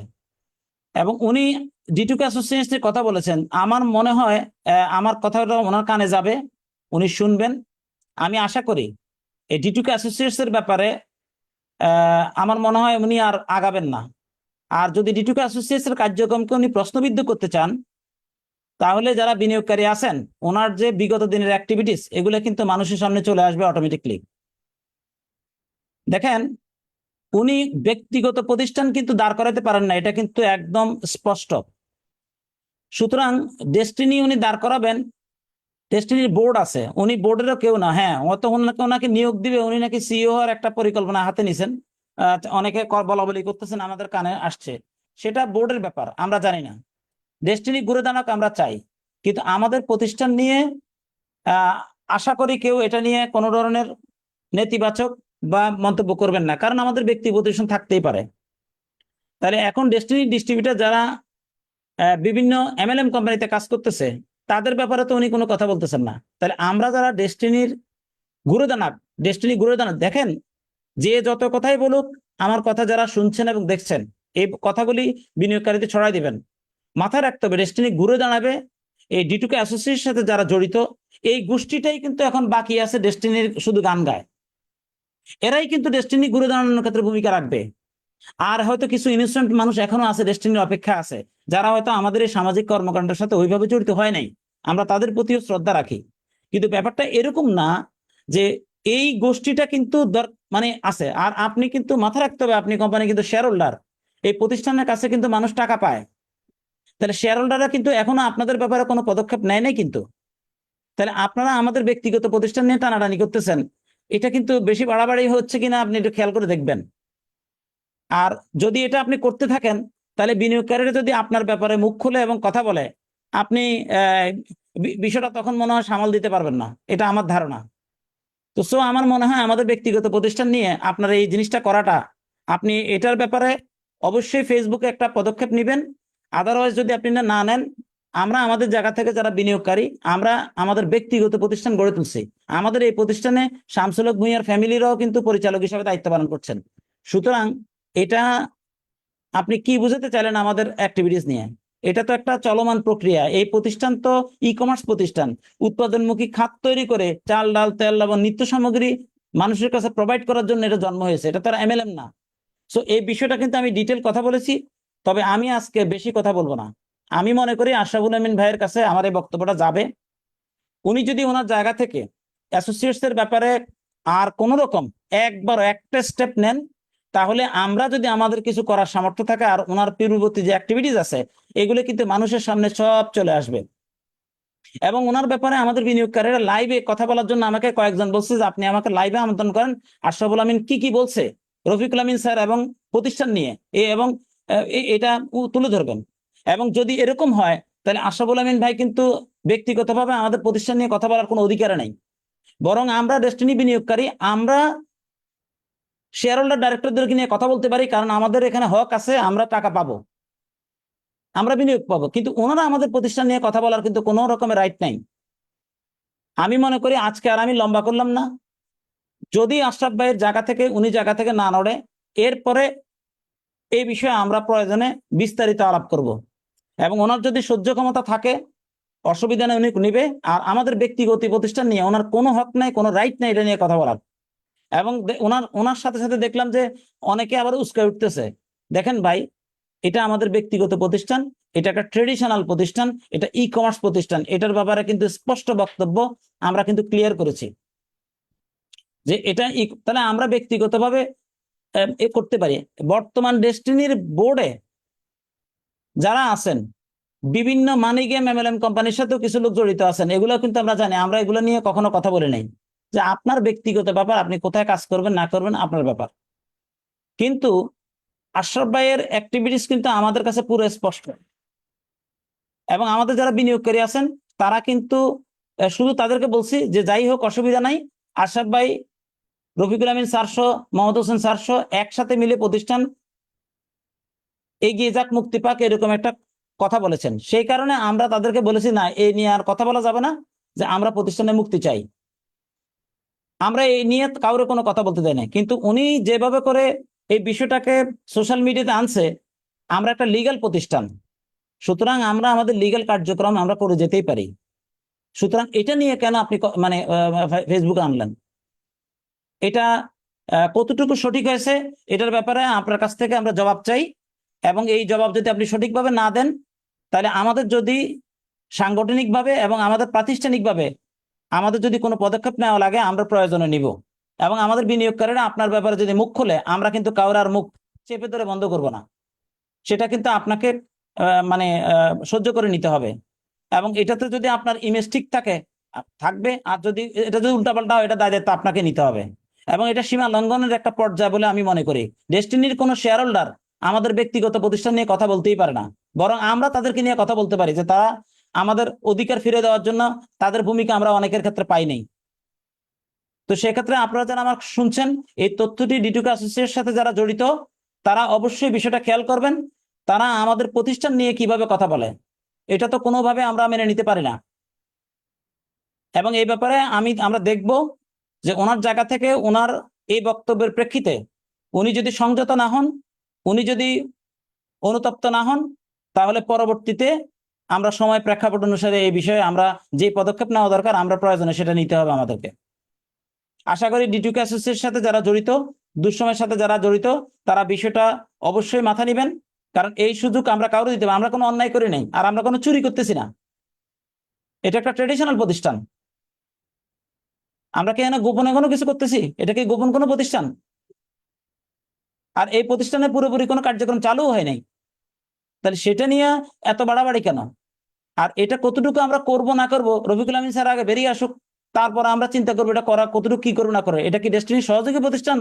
এবং উনি ডিটুকে অ্যাসোসিয়েশনের কথা বলেছেন। আমার মনে হয় আমার কথাটা ওনার কানে যাবে, উনি শুনবেন। আমি আশা করি এই ডিটুকে অ্যাসোসিয়েটস এর ব্যাপারে আমার মনে হয় উনি আর আগাবেন না। আর যদি ডিটুকে অ্যাসোসিয়েটস এর কার্যক্রমকে উনি প্রশ্নবিদ্ধ করতে চান, তাহলে যারা বিনিয়োগকারী আছেন, ওনার যে বিগত দিনের অ্যাক্টিভিটিস, এগুলো কিন্তু মানুষের সামনে চলে আসবে অটোমেটিকলি। দেখেন, উনি ব্যক্তিগত প্রতিষ্ঠান কিন্তু দাঁড় করাতে পারেন না, এটা কিন্তু একদম স্পষ্ট। সুতরাং ডেস্টিনি উনি দাঁড় করাবেন, ডেস্টিনির বোর্ড আছে, উনি বোর্ডেরও কেউ না। হ্যাঁ, ওনাকে নিয়োগ দিবে, উনি নাকি সিইও হওয়ার একটা পরিকল্পনা হাতে নিছেন, অনেকে বলা বলি করতেছেন, আমাদের কানে আসছে। সেটা বোর্ডের ব্যাপার, আমরা জানি না। ডেস্টিনি ঘুরে দাঁড়াক আমরা চাই, কিন্তু আমাদের প্রতিষ্ঠান নিয়ে আহ আশা করি কেউ এটা নিয়ে কোনো ধরনের নেতিবাচক বা মন্তব্য করবেন না, কারণ আমাদের ব্যক্তি প্রতিষ্ঠান থাকতেই পারে। তাহলে এখন ডেস্টিনি ডিস্ট্রিবিউটর যারা বিভিন্ন এমএলএম কোম্পানিতে কাজ করতেছে তাদের ব্যাপারে তো উনি কোনো কথা বলতেছেন না। তাহলে আমরা যারা ডেস্টিনি ঘুরে দাঁড়াক দেখেন, যে যত কথাই বলুক আমার কথা যারা শুনছেন এবং দেখছেন এই কথাগুলি বিনিয়োগকারীদের ছড়াই দিবেন। মাথায় রাখতে হবে ডেস্টিনি ঘুরে দাঁড়াবে এই ডিটুকে অ্যাসোসিয়েশনের সাথে যারা জড়িত এই গোষ্ঠীটাই কিন্তু এখন বাকি আছে ডেস্টিনির শুধু গান গায়, এরাই কিন্তু ডেস্টিনি ঘুরে দাঁড়ানোর ক্ষেত্রে ভূমিকা রাখবে। আর হয়তো কিছু ইনোসেন্ট মানুষ এখনো আছে, ডেস্টিনির অপেক্ষা আছে, যারা হয়তো আমাদের এই সামাজিক কর্মকাণ্ডের সাথে ওইভাবে জড়িত হয় নাই, আমরা তাদের প্রতিও শ্রদ্ধা রাখি। কিন্তু ব্যাপারটা এরকম না যে এই গোষ্ঠীটা কিন্তু মানে আছে। আর আপনি কিন্তু মাথা রাখতে হবে আপনি কোম্পানি কিন্তু শেয়ার হোল্ডার, এই প্রতিষ্ঠানের কাছে কিন্তু মানুষ টাকা পায়। তাহলে শেয়ার হোল্ডাররা কিন্তু এখনো আপনাদের ব্যাপারে কোনো পদক্ষেপ নেয় নাই কিন্তু। তাহলে আপনারা আমাদের ব্যক্তিগত প্রতিষ্ঠান নিয়ে টানাটানি করতেছেন, এটা কিন্তু বেশি বাড়াবাড়ি হচ্ছে কিনা আপনি একটু খেয়াল করে দেখবেন। আর যদি এটা আপনি করতে থাকেন তাহলে বিনিয়োগকারীরা যদি আপনার ব্যাপারে মুখ খুলে এবং কথা বলে আপনি বিষয়টা তখন মনে হয় সামাল দিতে পারবেন না, এটা আমার ধারণা। তো আমার মনে হয় আমাদের ব্যক্তিগত প্রতিষ্ঠান নিয়ে আপনার এই জিনিসটা করাটা, আপনি এটার ব্যাপারে অবশ্যই ফেসবুকে একটা পদক্ষেপ নেবেন। আদারওয়াইজ যদি আপনি না নেন, আমরা আমাদের জায়গা থেকে যারা বিনিয়োগকারী আমরা আমাদের ব্যক্তিগত প্রতিষ্ঠান গড়ে তুলছি। আমাদের এই প্রতিষ্ঠানে শামসুল হক ভূঁইয়ার ফ্যামিলিরাও কিন্তু পরিচালক হিসেবে দায়িত্ব পালন করছেন। সুতরাং এটা আপনি কি বুঝাতে চাইলেন আমাদের অ্যাক্টিভিটিস নিয়ে? এটা তো একটা চলমান প্রক্রিয়া। এই প্রতিষ্ঠান তো ই কমার্স প্রতিষ্ঠান, উৎপাদনমুখী খাত তৈরি করে চাল ডাল তেল লবণ নিত্য সামগ্রী মানুষের কাছে প্রোভাইড করার জন্য এটা জন্ম হয়েছে, এটা তো আর এমএলএম না। সো এই বিষয়টা কিন্তু আমি ডিটেল কথা বলেছি, তবে আমি আজকে বেশি কথা বলবো না। আমি মনে করি আশরাফুল আমিন ভাইয়ের কাছে আমার এই বক্তব্যটা যাবে। উনি যদি ওনার জায়গা থেকে অ্যাসোসিয়েটস এর ব্যাপারে আর কোন রকম একবার একটা স্টেপ নেন, তাহলে আমরা যদি আমাদের কিছু করার সামর্থ্য থাকে আর ওনার পূর্ববর্তী যে অ্যাক্টিভিটিস আছে এগুলো কিন্তু মানুষের সামনে সব চলে আসবে। এবং ওনার ব্যাপারে আমাদের বিনিয়োগকারীরা লাইভে কথা বলার জন্য আমাকে কয়েকজন বলছে যে আপনি আমাকে লাইভে আমন্ত্রণ করেন, আশরাফুল আমিন কি বলছে রফিকুল আমিন স্যার এবং প্রতিষ্ঠান নিয়ে এবং এটা তুলে ধরবেন। এবং যদি এরকম হয় তাহলে আশরাফুল আমিন ভাই কিন্তু ব্যক্তিগতভাবে আমাদের প্রতিষ্ঠান নিয়ে কথা বলার কোনো অধিকার নেই, বরং আমরা ডেস্টিনি বিনিয়োগকারী আমরা শেয়ার হোল্ডার ডাইরেক্টরদেরকে নিয়ে কথা বলতে পারি, কারণ আমাদের এখানে হক আছে, আমরা টাকা পাবো, আমরা বিনিয়োগ পাবো, কিন্তু ওনারা আমাদের প্রতিষ্ঠান নিয়ে কথা বলার কিন্তু কোনো রকমের রাইট নাই। আমি মনে করি আজকে আর আমি লম্বা করলাম না, যদি আশরাফ ভাইয়ের জায়গা থেকে উনি জায়গা থেকে না নড়ে এরপরে এই বিষয়ে আমরা প্রয়োজনে বিস্তারিত আলাপ করব। এবং ওনার যদি সহ্য ক্ষমতা থাকে অসুবিধা নেই, উনি নিবে। আর আমাদের ব্যক্তিগত প্রতিষ্ঠান নিয়ে ওনার কোনো হক নাই, কোনো রাইট নাই এটা নিয়ে কথা বলার। এবং ওনার সাথে সাথে দেখলাম যে অনেকে আবার উস্কায় উঠতেছে। দেখেন ভাই, এটা আমাদের ব্যক্তিগত প্রতিষ্ঠান, এটা একটা ট্রেডিশনাল প্রতিষ্ঠান, এটা ই কমার্স প্রতিষ্ঠান, এটার ব্যাপারে কিন্তু স্পষ্ট বক্তব্য আমরা কিন্তু ক্লিয়ার করেছি যে এটা তাহলে আমরা ব্যক্তিগতভাবে এ করতে পারি। বর্তমান ডেস্টিনির বোর্ডে যারা আছেন বিভিন্ন মানি গেম এমএলএম কোম্পানির সাথেও কিছু লোক জড়িত আছেন, এগুলো কিন্তু আমরা জানি, আমরা এগুলো নিয়ে কখনো কথা বলি নাই। যে আপনার ব্যক্তিগত ব্যাপার, আপনি কোথায় কাজ করবেন না করবেন আপনার ব্যাপার, কিন্তু আশরাফ ভাইয়ের অ্যাক্টিভিটিস কিন্তু আমাদের কাছে পুরো স্পষ্ট। এবং আমাদের যারা বিনিয়োগকারী আছেন তারা কিন্তু শুধু তাদেরকে বলছি যে যাই হোক অসুবিধা নাই, আশরাফ ভাই রফিকুল আমিন স্যারসহ মোহাম্মদ হোসেন স্যারসহ একসাথে মিলে প্রতিষ্ঠান এগিয়ে যাক, মুক্তি পাক, এরকম একটা কথা বলেছেন। সেই কারণে আমরা তাদেরকে বলেছি না, এই নিয়ে আর কথা বলা যাবে না, যে আমরা প্রতিষ্ঠানে মুক্তি চাই, আমরা এই নিয়ে কাউরে কোনো কথা বলতে দেয় না। কিন্তু উনি যেভাবে করে এই বিষয়টাকে সোশ্যাল মিডিয়াতে আনছে, আমরা একটা লিগ্যাল প্রতিষ্ঠান, সুতরাং আমরা আমাদের লিগ্যাল কার্যক্রম আমরা করে যেতেই পারি। সুতরাং এটা নিয়ে কেন আপনি মানে ফেসবুকে আনলেন, এটা কতটুকু সঠিক হয়েছে এটার ব্যাপারে আপনার কাছ থেকে আমরা জবাব চাই। এবং এই জবাব যদি আপনি সঠিকভাবে না দেন তাহলে আমাদের যদি সাংগঠনিকভাবে এবং আমাদের প্রাতিষ্ঠানিকভাবে আমাদের যদি কোনো পদক্ষেপ নেওয়া লাগে আমরা প্রয়োজনে নিব। এবং আমাদের বিনিয়োগকারীরা আপনার ব্যাপারে যদি মুখ খোলে আমরা কিন্তু কারোর আর মুখ চেপে ধরে বন্ধ করব না, সেটা কিন্তু আপনাকে মানে সহ্য করে নিতে হবে। এবং এটাতে যদি আপনার ইমেজ ঠিক থাকবে, আর যদি এটা যদি উল্টাপাল্টা হয় এটা দায়িত্ব আপনাকে নিতে হবে। এবং এটা সীমা লঙ্ঘনের একটা পর্যায় বলে আমি মনে করি। ডেস্টিনির কোনো শেয়ার হোল্ডার আমাদের ব্যক্তিগত প্রতিষ্ঠান নিয়ে কথা বলতেই পারে না, বরং আমরা তাদেরকে নিয়ে কথা বলতে পারি যে তারা আমাদের অধিকার ফিরে দেওয়ার জন্য তাদের ভূমিকা আমরা অনেকের ক্ষেত্রে পাই নাই। তো সেক্ষেত্রে আপনারা যারা আমার শুনছেন, এই তথ্যটি ডিটুকে অ্যাসোসিয়েশনের সাথে যারা জড়িত তারা অবশ্যই বিষয়টা খেয়াল করবেন। তারা আমাদের প্রতিষ্ঠান নিয়ে কিভাবে কথা বলে, এটা তো কোনোভাবে আমরা মেনে নিতে পারি না। এবং এই ব্যাপারে আমরা দেখব যে ওনার জায়গা থেকে ওনার এই বক্তব্যের প্রেক্ষিতে উনি যদি সংযত না হন, উনি যদি অনুতপ্ত না হন, তাহলে পরবর্তীতে আমরা সময় প্রেক্ষাপট অনুসারে এই বিষয়ে আমরা যে পদক্ষেপ নেওয়া দরকার আমরা প্রয়োজনে সেটা নিতে হবে আমাদেরকে। আশা করি ডিটুকে অ্যাসোসিয়েশনের সাথে যারা জড়িত, দুঃসময়ের সাথে যারা জড়িত, তারা বিষয়টা অবশ্যই মাথা নিবেন। কারণ এই সুযোগ আমরা কাউকে দিতে পারি, আমরা কোনো অন্যায় করি নাই, আর আমরা কোনো চুরি করতেছি না। এটা একটা ট্রেডিশনাল প্রতিষ্ঠান। আমরা কি এখানে গোপনে কোনো কিছু করতেছি? এটা কি গোপন কোনো প্রতিষ্ঠান? আর এই প্রতিষ্ঠানে পুরোপুরি কোনো কার্যক্রম চালু হয় নাই, তাহলে সেটা নিয়ে এত বাড়াবাড়ি কেন? আর এটা কতটুকু আমরা করব না করব, রফিকুল আমিন স্যার আগে বেরিয়ে আসুক, তারপর আমরা চিন্তা করবো এটা করা কতটুকু কি করবো না করে। এটা কি ডেস্টিনির সহযোগী প্রতিষ্ঠান,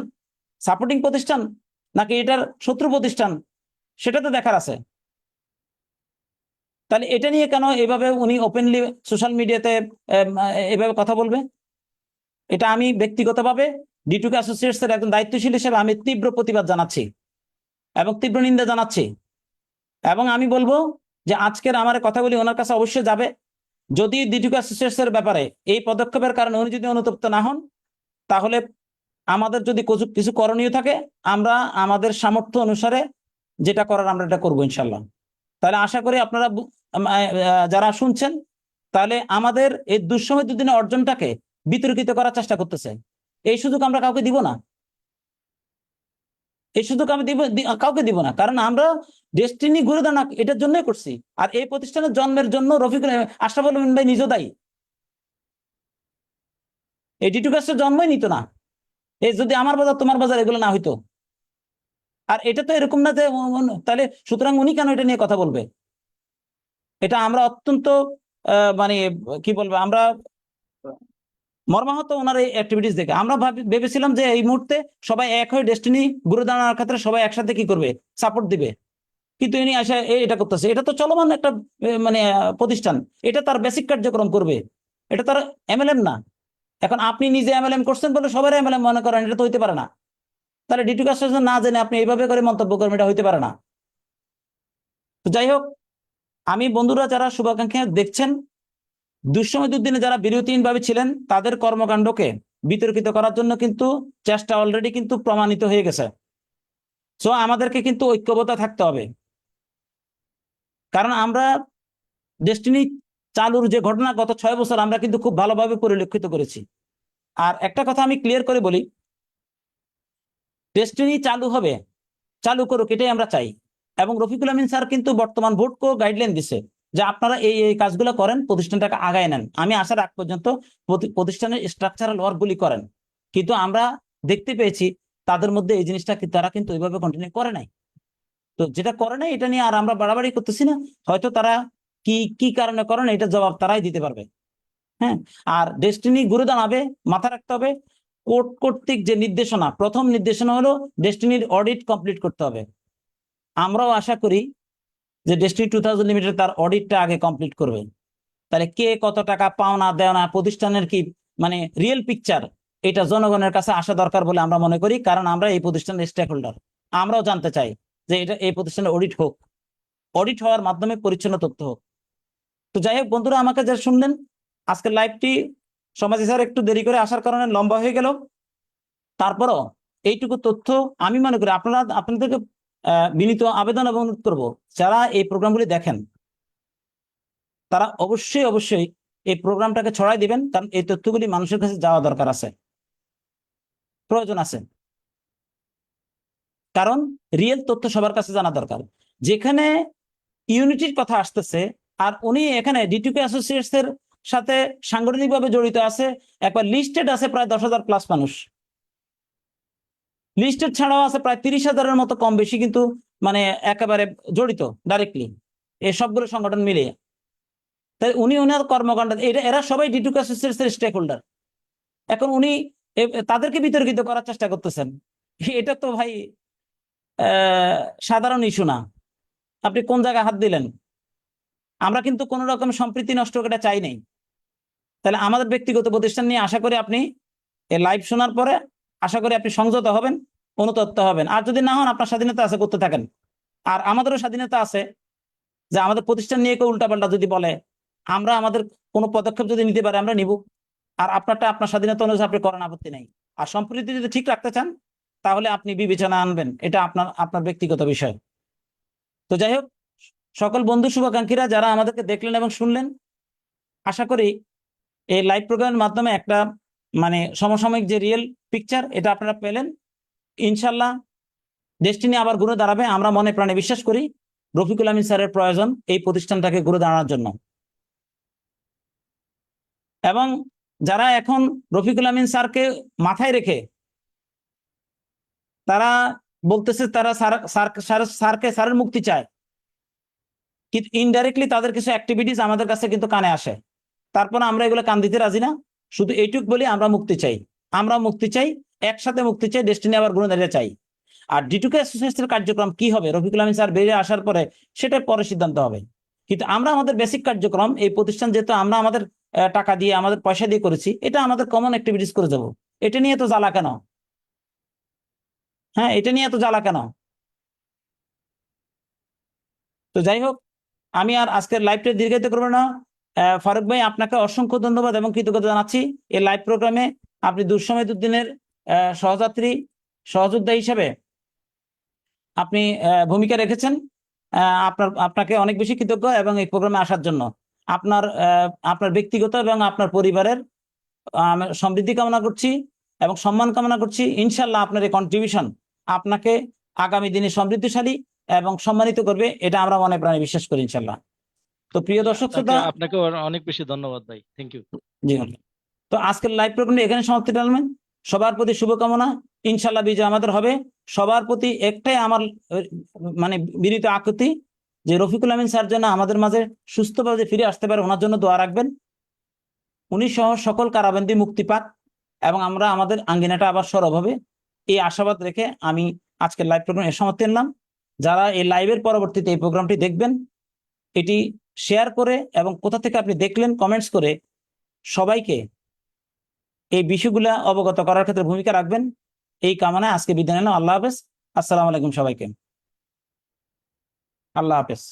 সাপোর্টিং প্রতিষ্ঠান, নাকি এটার শত্রু প্রতিষ্ঠান, সেটা তো দেখার আছে। তাহলে এটা নিয়ে কেন এভাবে উনি ওপেনলি সোশ্যাল মিডিয়াতে এভাবে কথা বলবে? এটা আমি ব্যক্তিগতভাবে ডিটুকে অ্যাসোসিয়েটসের একজন দায়িত্বশীল হিসেবে আমি তীব্র প্রতিবাদ জানাচ্ছি এবং তীব্র নিন্দা জানাচ্ছি। এবং আমি বলবো যে আজকের আমার এই কথাগুলি ওনার কাছে অবশ্যই যাবে। যদি ডিটুকে অ্যাসোসিয়েটসের ব্যাপারে এই পদক্ষেপের কারণে উনি যদি অনুতপ্ত না হন, তাহলে আমাদের যদি কিছু করণীয় থাকে আমরা আমাদের সামর্থ্য অনুসারে যেটা করার আমরা এটা করবো ইনশাল্লাহ। তাহলে আশা করি আপনারা যারা শুনছেন, তাহলে আমাদের এই দুঃসময় দুদিনের অর্জনটাকে বিতর্কিত করার চেষ্টা করতেছে, এই সুযোগ আমরা কাউকে দিব না। এই সুযোগ আমি কাউকে দিব না, কারণ আমরা ডেস্টিনি ঘুরে দাঁড়া এটার জন্যই করছি। আর এই প্রতিষ্ঠানের জন্মের জন্য আশরাফুল আমিন ভাই নিজেও দায়ী। এই ডিটুকাসের জন্মই নিত না এই যদি আমার বাজার তোমার বাজার এগুলো না হইতো। আর এটা তো এরকম না যে তাহলে সুতরাং উনি কেন এটা নিয়ে কথা বলবে? এটা আমরা অত্যন্ত মানে কি বলবো, আমরা মর্মাহত ওনার এই অ্যাক্টিভিটিস দেখে। আমরা ভেবেছিলাম যে এই মুহূর্তে সবাই এক হয়ে ডেস্টিনি ঘুরে দাঁড়ানোর ক্ষেত্রে সবাই একসাথে কি করবে, সাপোর্ট দিবে। কিন্তু ইনি আসে এটা করতেছে, এটা তো চলমান একটা মানে প্রতিষ্ঠান, এটা তার বেসিক কার্যক্রম করবে, এটা তার এমএলএম না। এখন আপনি নিজে এমএলএম করছেন বলে সবাই এমএলএম মনে করেন, এটা তো হইতে পারে না। তাহলে ডিটুকে অ্যাসোসিয়েশন না জেনে আপনি এইভাবে করে মন্তব্য করবেন, এটা হইতে পারে না। তো যাই হোক, আমি বন্ধুরা যারা শুভাকাঙ্ক্ষী দেখছেন, দুঃসময় দুর্দিনে যারা বিরতিহীনভাবে ছিলেন তাদের কর্মকাণ্ডকে বিতর্কিত করার জন্য কিন্তু চেষ্টা অলরেডি কিন্তু প্রমাণিত হয়ে গেছে। সো আমাদেরকে কিন্তু ঐক্যবদ্ধ থাকতে হবে, কারণ আমরা ডেস্টিনি চালুর যে ঘটনা গত 6 বছর আমরা কিন্তু খুব ভালোভাবে পরিলক্ষিত করেছি। আর একটা কথা আমি ক্লিয়ার করে বলি, ডেস্টিনি চালু হবে, চালু করুক, এটাই আমরা চাই। এবং রফিকুল আমিন স্যার কিন্তু বর্তমান বোর্ডকেও গাইডলাইন দিছে যে আপনারা এই এই কাজগুলো করেন, প্রতিষ্ঠানটাকে আগায় নেন। আমি আসার আগ পর্যন্ত প্রতিষ্ঠানের স্ট্রাকচারাল ওয়ার্কগুলি করেন, কিন্তু আমরা দেখতে পেয়েছি তাদের মধ্যে এই জিনিসটা তারা কিন্তু ওইভাবে কন্টিনিউ করে নাই। তো যেটা করে নাই এটা নিয়ে আর আমরা বাড়াবাড়ি করতেছি না। হয়তো তারা কি কি কারণে করেন এটা জবাব তারাই দিতে পারবে। হ্যাঁ, আর ডেস্টিনি ঘুরে দাঁড়াবে, মাথা রাখতে হবে কোর্ট কর্তৃক যে নির্দেশনা, প্রথম নির্দেশনা হলো ডেস্টিনির অডিট কমপ্লিট করতে হবে। আমরাও আশা করি যে ডেস্টিনি 2000 লিমিটেড তার অডিটটা আগে কমপ্লিট করবে। তাহলে কে কত টাকা পাওনা দেওয়া, প্রতিষ্ঠানের কি মানে রিয়েল পিকচার, এটা জনগণের কাছে আসা দরকার বলে আমরা মনে করি। কারণ আমরা এই প্রতিষ্ঠানের স্টেক হোল্ডার, আমরাও জানতে চাই যে এটা এই প্রতিষ্ঠানের অডিট হোক, অডিট হওয়ার মাধ্যমে পরিচ্ছন্ন তথ্য হোক। তো যাই হোক বন্ধুরা, আমাকে যারা শুনলেন, আজকের লাইভটি সমাজী স্যার একটু দেরি করে আসার কারণে লম্বা হয়ে গেল। তারপরও এইটুকু তথ্য আমি মনে করি আপনাদেরকে বিনীত আবেদন এবং অনুরোধ করবো, যারা এই প্রোগ্রামগুলি দেখেন তারা অবশ্যই অবশ্যই এই প্রোগ্রামটাকে ছড়াই দিবেন, কারণ এই তথ্যগুলি মানুষের কাছে যাওয়া দরকার আছে, প্রয়োজন আছে। কারণ রিয়েল তথ্য সবার কাছে জানা দরকার। যেখানে ইউনিটির কথা আসতেছে আর উনি এখানে ডিটুকে অ্যাসোসিয়েটস এর সাথে সাংগঠনিকভাবে জড়িত আছে, একবার লিস্টেড আছে প্রায় 10,000 প্লাস মানুষ, লিস্টেড ছাড়াও আছে প্রায় 30,000-এর মতো, কম বেশি কিন্তু মানে একেবারে জড়িত ডাইরেক্টলি এই সবগুলো সংগঠন মিলিয়ে। তাই উনি ওনার কর্মকাণ্ড এরা সবাই ডিটুকে অ্যাসোসিয়েটস এর স্টেক হোল্ডার। এখন উনি তাদেরকে বিতর্কিত করার চেষ্টা করতেছেন, এটা তো ভাই সাধারণ ইস্যু না। আপনি কোন জায়গায় হাত দিলেন? আমরা কিন্তু কোন রকম সম্প্রীতি নষ্ট করে চাই নাই। তাহলে আমাদের ব্যক্তিগত প্রতিষ্ঠান নিয়ে আশা করি আপনি এই লাইভ শোনার পরে আশা করি আপনি সংযত হবেন, অনুতপ্ত হবেন। আর যদি না হন, আপনার স্বাধীনতা আছে, করতে থাকেন। আর আমাদেরও স্বাধীনতা আছে যে আমাদের প্রতিষ্ঠান নিয়ে কেউ উল্টাপাল্টা যদি বলে, আমরা আমাদের কোনো পদক্ষেপ যদি নিতে পারে আমরা নিব। আর আপনারটা আপনার স্বাধীনতা অনুযায়ী আপনি করেন, আপত্তি নাই। আর সম্প্রীতি যদি ঠিক রাখতে চান তাহলে আপনি বিবেচনা আনবেন, এটা আপনার আপনার ব্যক্তিগত বিষয়। তো যাই হোক, সকল বন্ধু শুভাকাঙ্ক্ষীরা যারা আমাদেরকে দেখলেন এবং শুনলেন, আশা করি এই লাইভ প্রোগ্রামের মাধ্যমে একটা মানে সমসাময়িক যে রিয়েল পিকচার এটা আপনারা পেলেন। ইনশাল্লাহ ডেস্টিনি আবার ঘুরে দাঁড়াবে, আমরা মনে প্রাণে বিশ্বাস করি। রফিকুল আমিন স্যারের প্রয়োজন এই প্রতিষ্ঠানটাকে ঘুরে দাঁড়ানোর জন্য। এবং যারা এখন রফিকুল আমিন স্যারকে মাথায় রেখে তারা বলতেছে তারা স্যারের মুক্তি চায়, কিন্তু ইনডাইরেক্টলি তাদের কিছু অ্যাক্টিভিটিস আমাদের কাছে কিন্তু কানে আসে। তারপর আমরা এগুলো কান দিতে রাজি না। শুধু এইটুক বলি, আমরা মুক্তি চাই, আমরা মুক্তি চাই, একসাথে মুক্তি চাই, ডেস্টিনি আবার ঘুরে দাঁড়িয়ে চাই। আর ডিটুকে অ্যাসোসিয়েশনের কার্যক্রম কি হবে রফিকুল আমিন স্যার বেরিয়ে আসার পরে, সেটা পরে সিদ্ধান্ত হবে। কিন্তু আমরা আমাদের বেসিক কার্যক্রম, এই প্রতিষ্ঠান যেহেতু আমরা আমাদের টাকা দিয়ে, আমাদের পয়সা দিয়ে করেছি, এটা আমাদের কমন অ্যাক্টিভিটিস করে যাবো। এটা নিয়ে তো জ্বালা কেন? হ্যাঁ, এটা নিয়ে তো জ্বালা কেন? তো যাই হোক, আমি আর আজকের লাইভটা দীর্ঘায়িত করবো না। ফারুক ভাই, আপনাকে অসংখ্য ধন্যবাদ এবং কৃতজ্ঞতা জানাচ্ছি। এই লাইভ প্রোগ্রামে আপনি দুঃসময় দুর্দিনের সহযাত্রী, সহযোদ্ধা হিসেবে আপনি ভূমিকা রেখেছেন। আপনাকে অনেক বেশি কৃতজ্ঞ এবং এই প্রোগ্রামে আসার জন্য। আপনার ব্যক্তিগত এবং আপনার পরিবারের সমৃদ্ধি কামনা করছি এবং সম্মান কামনা করছি। ইনশাল্লাহ আপনার এই কন্ট্রিবিউশন আপনাকে আগামী দিনে সমৃদ্ধশালী এবং সম্মানিত করবে, এটা আমরা মনে প্রাণে বিশ্বাস করি ইনশাল্লাহ। তো প্রিয় দর্শক শ্রোতা, আপনাকে অনেক বেশি ধন্যবাদ ভাই, থ্যাংক ইউ। জি, তো আজকের লাইভ প্রোগ্রামটি এখানে সমাপ্তি টানবেন। সবার প্রতি শুভকামনা। ইনশাল্লাহ বিজয় আমাদের হবে। সবার প্রতি একটাই আমার মানে বিনীত আকুতি, যে রফিকুল আমিন স্যার যেন আমাদের মাঝে সুস্থভাবে ফিরে আসতে পারে, ওনার জন্য দোয়া রাখবেন। উনি সহ সকল কারাবন্দী মুক্তি পাক এবং আমরা আমাদের আঙ্গিনাটা আবার সরব হবে, এই আশাবাদ রেখে আমি আজকের লাইভ প্রোগ্রাম এর সমাপ্তি আনলাম। যারা এই লাইভের পরবর্তীতে এই প্রোগ্রামটি দেখবেন, এটি শেয়ার করে এবং কোথা থেকে আপনি দেখলেন কমেন্টস করে সবাইকে এই বিষয়গুলো অবগত করার ক্ষেত্রে ভূমিকা রাখবেন, এই কামনায় আজকে বিদায় নিলাম। আল্লাহ হাফেজ। আসসালামু আলাইকুম সবাইকে। আল্লাহ হাফেজ।